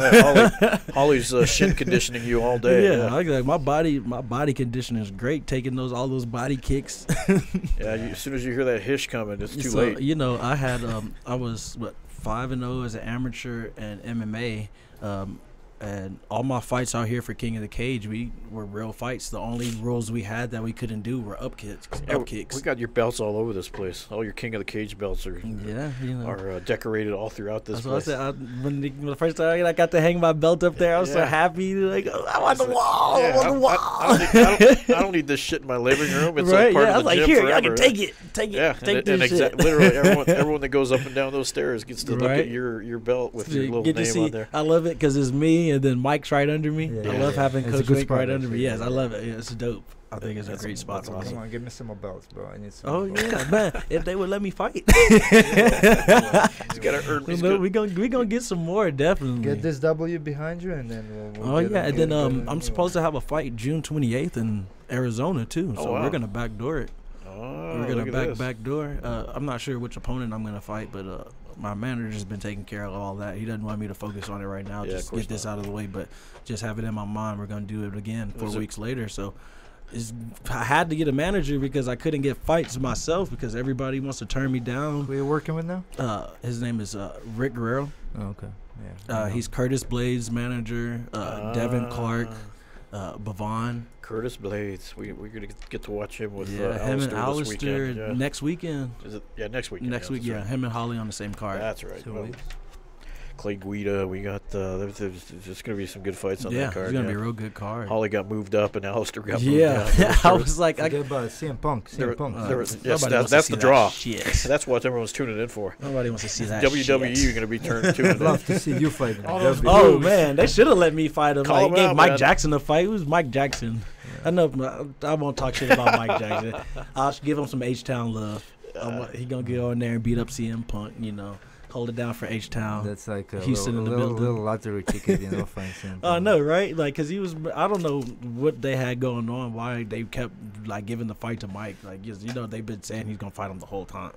C: Holly's shin conditioning you all day.
E: Yeah, like my body conditioning is great. Taking all those body kicks.
C: Yeah, as soon as you hear that hish coming, it's too
E: So,
C: late.
E: you know, I had I was 5-0 as an amateur and MMA, and all my fights out here for King of the Cage, we were real fights. The only rules we had that we couldn't do were up kicks.
C: Yeah, we got your belts all over this place. All your King of the Cage belts are
E: Yeah, you know.
C: are decorated all throughout this
E: That's what I
C: place.
E: said. When the first time I got to hang my belt up there, I was so
C: Yeah.
E: happy. Like, I want the wall.
C: Yeah,
E: I want the wall.
C: I don't need this shit in my living room. It's
E: right?
C: like part
E: Yeah, I
C: of
E: was
C: the
E: like,
C: gym
E: here,
C: forever.
E: I can take it. Take it.
C: Yeah,
E: Take
C: and
E: this shit.
C: literally everyone that goes up and down those stairs gets to look
E: Right.
C: at your belt with your little
E: Get to
C: name
E: see,
C: on there.
E: I love it because it's me and then Mike's right under me.
B: Yeah,
E: I
B: yeah,
E: love
B: yeah.
E: having
B: It's a
E: Coach
B: good
E: Wink
B: spot,
E: right under me.
B: actually,
E: Yes,
B: yeah.
E: I love it. Yeah, it's dope. I think it's a great spot
C: that's
E: for
C: awesome.
B: Come
E: me.
B: on, give me some more belts, bro. I need some.
E: Oh yeah, man! If they would let me fight,
C: He's got to earn. He's good.
E: we gonna get some more definitely.
B: Get this W behind you, and then we'll
E: Oh
B: get
E: yeah,
B: it-
E: and
B: get
E: then
B: it going.
E: I'm supposed to have a fight June 28th in Arizona too.
C: Oh,
E: So
C: wow.
E: we're gonna backdoor it.
C: Oh,
E: We're gonna
C: look at this.
E: backdoor. I'm not sure which opponent I'm gonna fight, but my manager's been taking care of all that. He doesn't want me to focus on it right now.
C: Yeah, of
E: Just
C: course
E: get this
C: not.
E: out of the way, but just have it in my mind. We're gonna do it again 4
C: Was it-
E: weeks later. So. I had to get a manager because I couldn't get fights myself because everybody wants to turn me down.
B: Who you working with now?
E: His name is Rick Guerrero.
B: Oh, okay. Yeah.
E: He's Curtis Blade's manager. Devin Clark, Bavon.
C: Curtis Blades. We're gonna get to watch him with
E: Yeah, him and
C: Alistair this
E: Alistair
C: weekend. Yeah.
E: next weekend.
C: Is it? Yeah, next week.
E: Next week, yeah. Him and Holly on the same card.
C: That's right.
B: 2
C: Well,
B: weeks.
C: Clay Guida. We got there's going to be some good fights on
E: Yeah,
C: that card.
E: it's gonna be a real good card.
C: Holly got moved up, and Alistair got moved
E: Yeah,
C: down.
E: I was like,
B: Forget about CM Punk. CM Punk.
C: Yes,
E: nobody wants to
C: that's
E: see
C: the
E: that
C: draw.
E: shit.
C: That's what everyone's tuning in for.
E: Nobody wants to see that.
C: WWE,
E: shit.
C: you're going to be tuning
B: I'd
C: in.
B: love to see you fight.
F: All those
E: Oh
F: moves.
E: man, they should have let me fight him.
C: Call
E: Like,
C: him
E: gave
C: out,
E: Mike
C: man.
E: Jackson a fight. It was Mike Jackson. I know. I won't talk shit about Mike Jackson. I'll give him some H-Town love. He gonna go in there and beat up CM Punk. Hold it down for H-Town.
B: That's like a
E: Houston in the building.
B: little lottery ticket, fighting CM Punk.
E: I know, right? Like, cause he was. I don't know what they had going on. Why they kept like giving the fight to Mike. Like, they've been saying he's gonna fight him the whole time.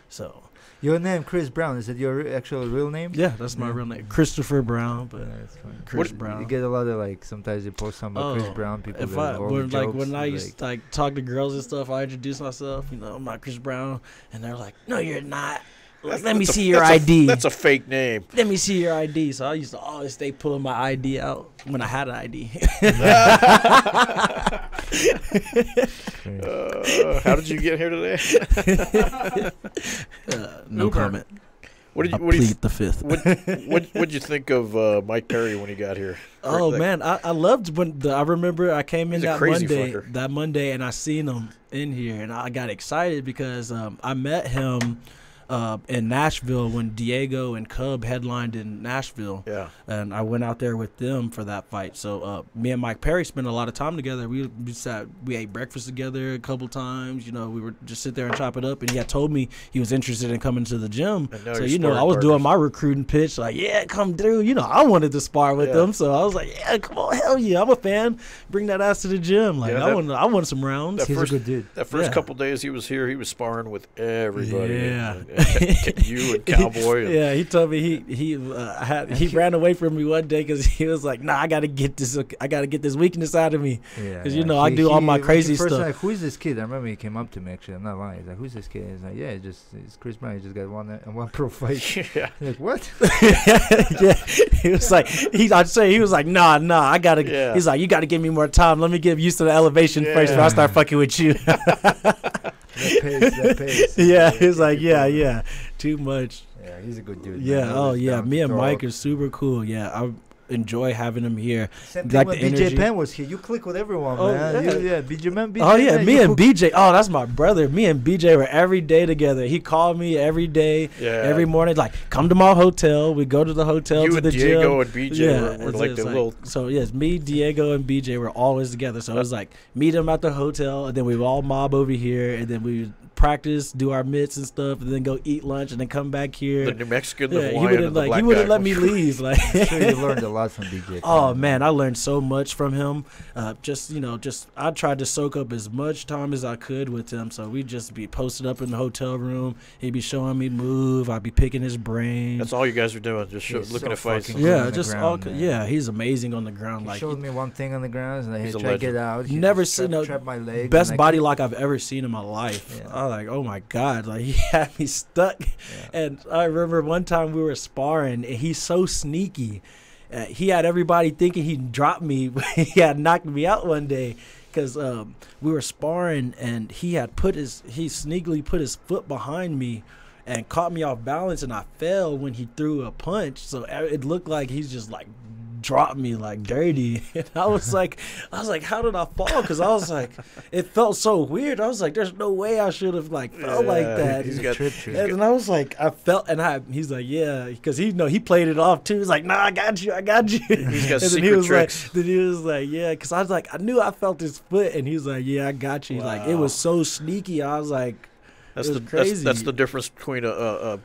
E: So.
B: Your name, Chris Brown. Is it your actual real name?
E: Yeah, that's my real name, Christopher Brown. But
B: Yeah, that's fine.
E: Chris
B: You
E: Brown.
B: get a lot of sometimes you post something about Chris Brown. People
E: If
B: that all the jokes,
E: when I used to talk to girls and stuff, I introduce myself. I'm not Chris Brown, and they're like, "No, you're not." Like, let me see your ID.
C: That's a fake name.
E: Let me see your ID. So I used to always stay pulling my ID out when I had an ID.
C: How did you get here today?
E: No comment.
C: What did
E: I
C: you
E: plead the fifth.
C: what'd you think of Mike Perry when he got here?
E: Oh
C: Like,
E: man, I loved when I remember I came in
C: He's a
E: that
C: crazy
E: Monday,
C: fucker.
E: and I seen him in here, and I got excited because I met him in Nashville when Diego and Cub headlined in Nashville.
C: Yeah.
E: And I went out there with them for that fight. So me and Mike Perry spent a lot of time together. We ate breakfast together a couple times. We were just sit there and chop it up. And he had told me he was interested in coming to the gym.
C: now
E: So
C: you're
E: I was
C: sparring
E: doing
C: partners.
E: my recruiting pitch, like, yeah, come through. I wanted to spar with
C: Yeah.
E: them. So I was like, yeah, come on, hell yeah, I'm a fan. Bring that ass to the gym. Like,
C: Yeah,
E: I want some rounds.
C: that
B: He's
C: first-
B: a good dude.
C: That first
E: Yeah.
C: couple days he was here, he was sparring with everybody.
E: Yeah.
C: And you and Cowboy. And,
E: Yeah, he told me he ran away from me one day because he was like, "Nah, I gotta get this weakness out of me."
B: Yeah,
E: 'Cause, I do all my
B: when
E: crazy
B: he first
E: stuff.
B: Like, who is this kid? I remember he came up to me. Actually, I'm not lying. He's like, "Who's this kid?" He's like, "Yeah, it's Chris Brown. He just got one pro fight."
C: yeah.
B: I'm like, what?
E: Yeah, he was like, he was like, nah, I gotta.
C: Yeah.
E: He's like, you gotta give me more time. Let me get used to the elevation first before I start fucking with you.
B: That pace.
E: Yeah, he's like, yeah, too much.
B: Yeah, he's a good dude.
E: Yeah,
B: man.
E: oh
B: He's
E: yeah,
B: down
E: me
B: to
E: and
B: talk.
E: Mike are super cool. Yeah, I enjoy having him here.
B: Same
E: like
B: thing when
E: the
B: BJ
E: energy.
B: Penn was here. You click with everyone,
E: Oh,
B: man.
E: yeah.
B: BJ man. BJ
E: Oh yeah,
B: man,
E: me
B: you
E: and
B: cook-
E: BJ. Oh, that's my brother. Me and BJ were every day together. He called me every day,
C: Yeah.
E: every morning. Like, come to my hotel. We go to the hotel
C: You
E: to
C: and
E: the
C: Diego
E: gym.
C: and BJ were
E: it's-
C: like
E: it's
C: the little.
E: So yes, me, Diego, and BJ were always together. So it was like meet him at the hotel, and then we would all mob over here, and then we would practice, do our mitts and stuff, and then go eat lunch, and then come back here.
C: The New Mexican,
E: Yeah,
C: the
E: he
C: Hawaiian,
E: wouldn't
C: and the black
E: he wouldn't
C: guy.
E: let me leave. Like,
B: I'm sure you learned a lot from BJ.
E: oh
B: Penn.
E: man, I learned so much from him. Just I tried to soak up as much time as I could with him. So we'd just be posted up in the hotel room. He'd be showing me move. I'd be picking his brain.
C: That's all you guys are doing, just
B: He's
C: looking
B: so
C: at fights.
B: fucking good
E: yeah,
B: on the
E: just
B: ground,
E: all.
B: man.
E: Yeah, he's amazing on the ground.
B: He
E: Like,
B: showed me one thing on the ground, and I
C: He's
B: had
C: a
B: tried to get
C: legend.
B: out. He
E: Never
B: just
E: seen
B: trap my leg.
E: best
B: and I
E: body
B: couldn't-
E: lock I've ever seen in my life.
B: Yeah.
E: I was like, oh my god, like he had me stuck.
B: Yeah.
E: And I remember one time we were sparring, and he's so sneaky. He had everybody thinking he'd drop me, but he had knocked me out one day because we were sparring, and he sneakily put his foot behind me and caught me off balance, and I fell when he threw a punch. So it looked like he's just like dropped me like dirty. And I was like, how did I fall? Because I was like, it felt so weird. I was like, there's no way I should have like felt like that.
C: He's
B: He's
C: got-
B: a trip trick.
E: And I was like, I felt, and he's like, yeah, because he played it off too. He's like, nah, I got you.
C: He's got
E: And then
C: secret
E: was
C: tricks.
E: Like, then he was like, yeah, because I was like, I knew I felt his foot, and he was like, yeah, I got you. Like, it was so sneaky. I was like,
C: That's
E: it
C: the
E: was crazy.
C: that's the difference between a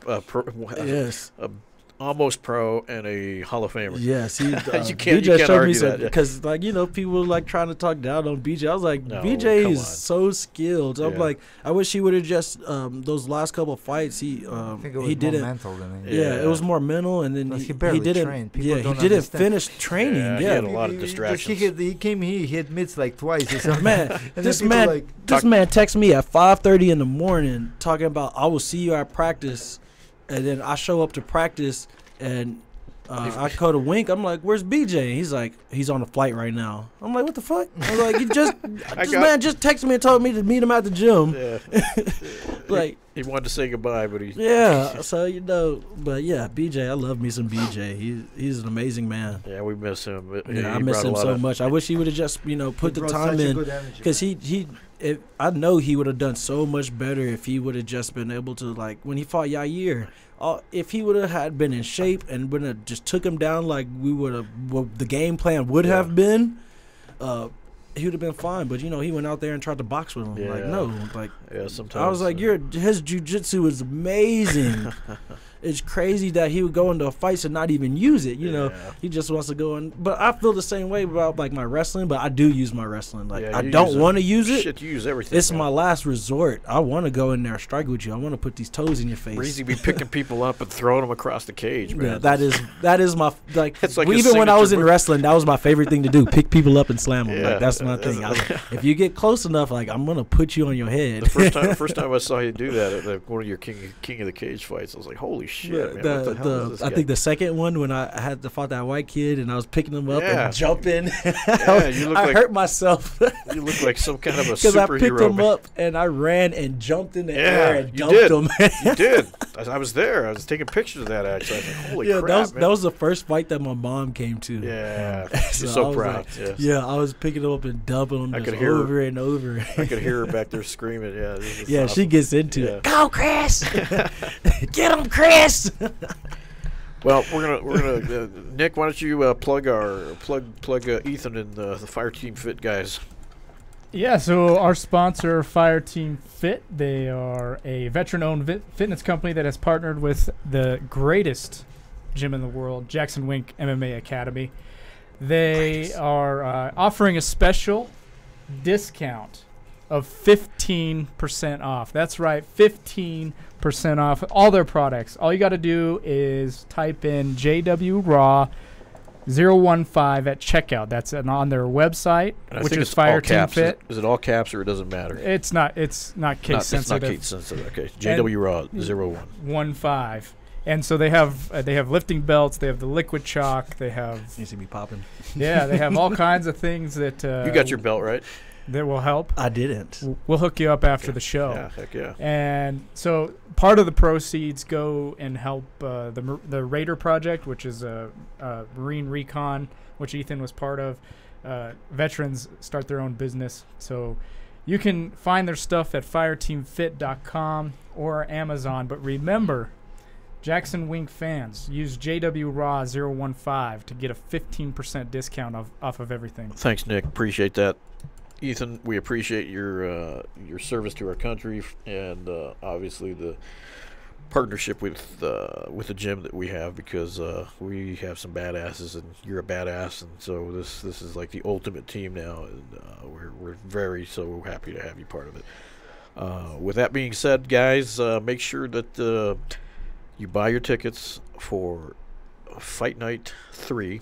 E: yes.
C: almost pro and a Hall of Famer.
E: Yes, he.
C: You
E: BJ
C: can't
E: showed me
C: argue
E: some
C: that, yeah.
E: because, like, people like trying to talk down on BJ. I was like,
C: No,
E: BJ
C: come
E: is
C: on.
E: so skilled. I'm
C: Yeah.
E: like, I wish he would have just those last couple of fights.
B: I think it was
E: He
B: more
E: didn't.
B: mental than
E: Yeah,
B: anything.
E: it was more mental, and then
B: Plus, he
E: he
B: barely
E: didn't.
B: trained. People
E: Yeah, he
B: don't
E: didn't
B: understand.
E: finish training.
C: Yeah, he
E: Yeah,
C: had a lot of
B: He just-
C: distractions.
B: He came here, he admits like twice or something.
E: man,
B: And then
E: this
B: people
E: man,
B: like,
E: this man texts me at 5:30 in the morning talking about I will see you at practice, and then I show up to practice, and I called a Wink. I'm like, "Where's BJ?" He's like, "He's on a flight right now." I'm like, "What the fuck?" I'm like, "Man just texted me and told me to meet him at the gym."
C: Yeah.
E: Like
C: he wanted to say goodbye, but he.
E: Yeah. So but yeah, BJ. I love me some BJ. He's an amazing man.
C: Yeah, we miss him.
E: Yeah, I miss him so much. I wish he would have just put the time in, because I know he would have done so much better if he would have just been able to, like, when he fought Yair. If he would have had been in shape and would have just took him down like we would have, what the game plan would have been, he would have been fine. But he went out there and tried to box with him.
C: Yeah.
E: Like, no, like,
C: sometimes
E: I was like, his jiu-jitsu is amazing. It's crazy that he would go into fights and not even use it. He just wants to go in. But I feel the same way about like my wrestling. But I do use my wrestling. Like, I don't want to use it.
C: Shit, you use everything.
E: It's my last resort. I want to go in there and strike with you. I want to put these toes in your face.
C: Breezy be picking people up and throwing them across the cage, man.
E: Yeah, that is my like.
C: It's like
E: even when I was in wrestling, that was my favorite thing to do. Pick people up and slam them.
C: Yeah,
E: like, that's my thing. If you get close enough, like, I'm gonna put you on your head.
C: The first time I saw you do that at one of your King of the Cage fights, I was like, holy shit, man.
E: I think the second one, when I had to fight that white kid and I was picking him up and jumping, I hurt myself.
C: You look like some kind of a superhero.
E: Because I picked him up and I ran and jumped in the air and dumped him.
C: You did. I was there. I was taking pictures of that, actually. I was like, holy crap,
E: that was the first fight that my mom came to.
C: Yeah. You're so proud.
E: Like, yeah, I was picking him up and dumping him over and over.
C: I could hear her back there screaming. Yeah,
E: awesome. She gets into it. Go, Chris! Get him, Chris!
C: Well, we're gonna Nick, why don't you plug Ethan and the Fire Team Fit guys?
F: Yeah, so our sponsor, Fire Team Fit, they are a veteran-owned fitness company that has partnered with the greatest gym in the world, Jackson Wink MMA Academy. They are offering a special discount of 15% off. That's right, 15% off all their products. All you got to do is type in JW Raw 015 at checkout. That's on their website, which is Fire Team Fit.
C: Is it all caps or it doesn't matter?
F: It's not case sensitive.
C: It's not case sensitive. Okay. JW Raw 015.
F: And so they have lifting belts, they have the liquid chalk, they have
E: needs to be popping.
F: Yeah, they have all kinds of things that
C: you got your belt, right?
F: That will help.
E: I didn't.
F: We'll hook you up after the show.
C: Yeah, heck yeah.
F: And so part of the proceeds go and help the Raider Project, which is a Marine Recon, which Ethan was part of. Veterans start their own business. So you can find their stuff at fireteamfit.com or Amazon. But remember, Jackson Wink fans, use JW Raw 015 to get a 15% discount off of everything.
C: Thanks, Nick. Appreciate that. Ethan, we appreciate your service to our country and obviously the partnership with the gym that we have, because we have some badasses and you're a badass, and so this is like the ultimate team now, and we're very so happy to have you part of it. With that being said, guys, make sure that you buy your tickets for Fight Night 3.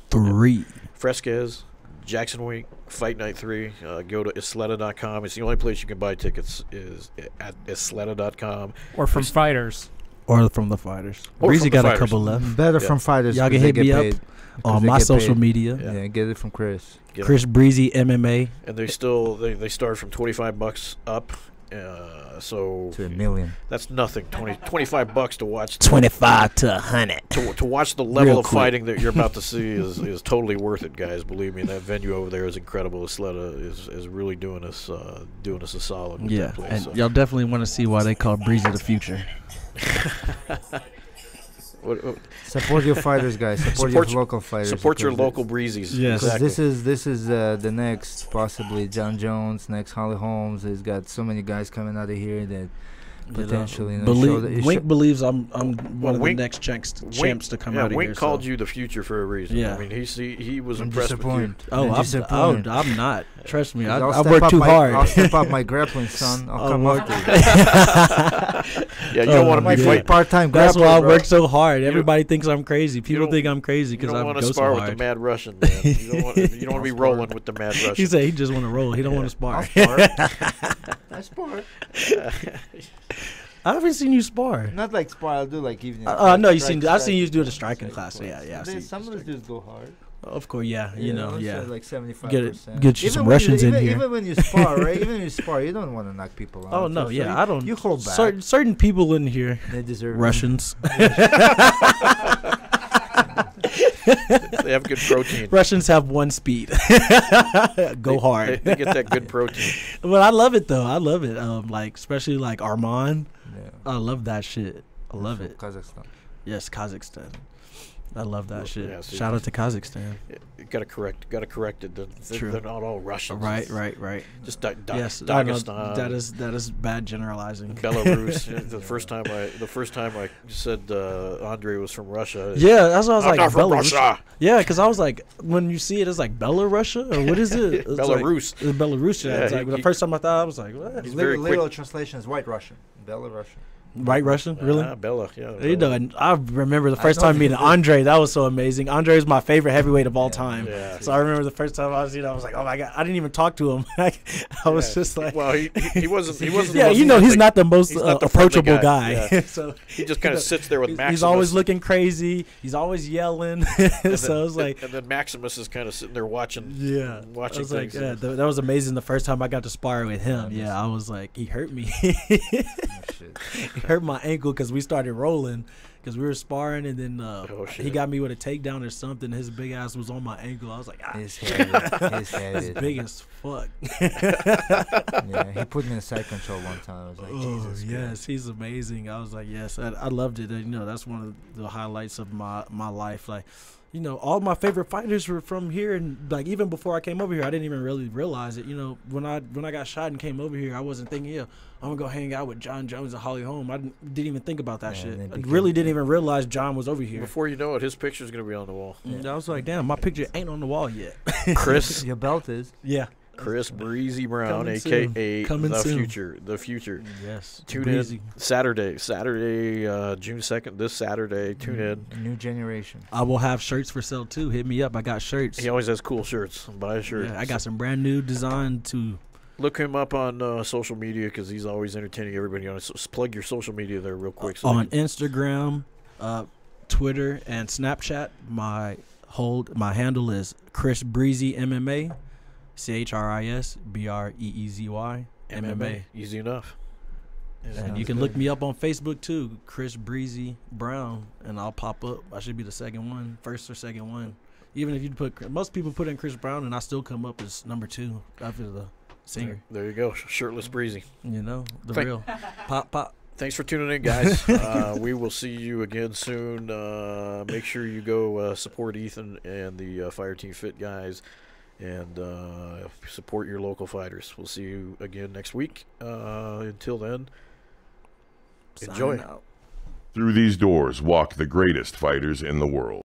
C: Fresquez, Jackson Wink, Fight Night 3. Go to Isleta.com. It's the only place you can buy tickets is at Isleta.com.
F: Or from Fighters.
E: Or from the Fighters. Breezy got a couple left.
B: Better from Fighters.
E: Y'all can hit me up on my social media.
B: Yeah, get it from Chris.
E: Chris Breezy MMA.
C: And they start from $25 up. So
B: to $1 million.
C: That's nothing. $25 to watch.
E: 25 to 100.
C: To watch the level of fighting that you're about to see is totally worth it, guys. Believe me, that venue over there is incredible. Isleta is really doing us a solid. With that place,
E: and y'all definitely want to see why they call Breezy the future.
B: Support your fighters, guys. Support your local fighters.
C: Support your local Breezes.
E: Yes,
B: exactly. This is the next, possibly John Jones, next Holly Holmes. He's got so many guys coming out of here that potentially
E: Wink believes I'm one of the next champs to come out of here.
C: Wink called you the future for a reason.
E: Yeah.
C: I mean, he was impressed with you.
E: I'm not. Trust me, I
B: work
E: too hard.
B: I'll step up my grappling, son. I'll come up to
C: you. Yeah, you don't want to be fighting
B: part-time.
E: That's why I work so hard. Everybody thinks I'm crazy. People think I'm crazy because I go so hard.
C: You don't want to spar with the Mad Russian, man. You don't want to be rolling with the Mad Russian.
E: He said he just want to roll. He don't want to spar.
B: I spar.
E: I haven't seen you spar.
B: Not like spar. I'll do like evening.
E: No, I've seen you do the striking class. Yeah.
B: Some of those dudes go hard.
E: Of course, yeah.
B: Like 75%.
E: Get you some Russians in here.
B: Even when you spar, right? Even when you spar, you don't want to knock people out.
E: Oh no, yeah, I don't.
B: You hold back.
E: Certain people in here,
B: they deserve
E: Russians.
C: They have good protein.
E: Russians have one speed. Go hard.
C: They get that good protein.
E: But I love it though. I love it. Like especially like Arman.
B: Yeah.
E: I love that shit. I love it.
B: Kazakhstan.
E: Yes, Kazakhstan. I love that shit.
C: Yeah,
E: Shout out to Kazakhstan.
C: You gotta correct it. They're not all Russians.
E: Right.
C: Just
E: Yes,
C: Dagestan.
E: that is bad generalizing.
C: Belarus. the first time I said Andre was from Russia.
E: Yeah, that's what I was like.
C: Not from
E: Belarus.
C: Russia.
E: Yeah, because I was like, when you see it, it's like Belarus or what is it? It's
C: Belarus.
E: Like, it's Belarus. Yeah, it's like the first time I thought, I was like, what?
C: He's very quick.
B: Literal translation is White Russian. Belarusian.
E: White Russian, really?
C: Bella, yeah.
E: You know, and I remember the first time meeting Andre. That was so amazing. Andre is my favorite heavyweight of all time.
C: Yeah.
E: So I remember the first time I was, I was like, oh my god, I didn't even talk to him. I was just like,
C: well, he wasn't.
E: Yeah, he's not the most approachable guy.
C: Yeah.
E: So
C: he just kind of sits there with Maximus.
E: He's always looking crazy. He's always yelling. So I was like,
C: and then Maximus is kind of sitting there watching.
E: Yeah,
C: watching
E: I was
C: things.
E: like, that was amazing. The first time I got to spar with him, I was like, he hurt me. He hurt my ankle because we started rolling because we were sparring, and then he got me with a takedown or something. His big ass was on my ankle. I was like,
B: his head is
E: big as fuck.
B: Yeah, he put me in side control one time. I was like, Jesus.
E: Yes, he's amazing. I was like, yes, I loved it. That's one of the highlights of my life. Like, all my favorite fighters were from here, and like even before I came over here, I didn't even really realize it. When I got shot and came over here, I wasn't thinking, I'm gonna go hang out with John Jones and Holly Holm. I didn't even think about that shit. I really didn't even realize John was over here.
C: Before you know it, his picture's gonna be on the wall.
E: I was like, damn, my picture ain't on the wall yet.
C: Chris,
B: your belt is.
E: Yeah.
C: Chris Breezy Brown,
E: Coming
C: a.k.a.
E: Coming
C: the
E: soon.
C: future. The future.
E: Yes.
C: Tune
E: Breezy.
C: in Saturday, June 2nd, this Saturday. Tune in.
B: New generation.
E: I will have shirts for sale, too. Hit me up. I got shirts.
C: He always has cool shirts. Buy a shirt.
E: Yeah, I got some brand new design, too.
C: Look him up on social media because he's always entertaining everybody on it. So plug your social media there real quick. So
E: on Instagram, Twitter, and Snapchat, my handle is Chris Breezy MMA. ChrisBreezy MMA.
C: Easy enough.
E: And you can look me up on Facebook too, Chris Breezy Brown, and I'll pop up. I should be the first or second one. Even if you most people put in Chris Brown, and I still come up as number 2 after the singer.
C: There you go, shirtless Breezy.
E: Real pop.
C: Thanks for tuning in, guys. We will see you again soon. Make sure you go support Ethan and the Fire Team Fit guys. And support your local fighters. We'll see you again next week. Until then, enjoy.
A: Through these doors walk the greatest fighters in the world.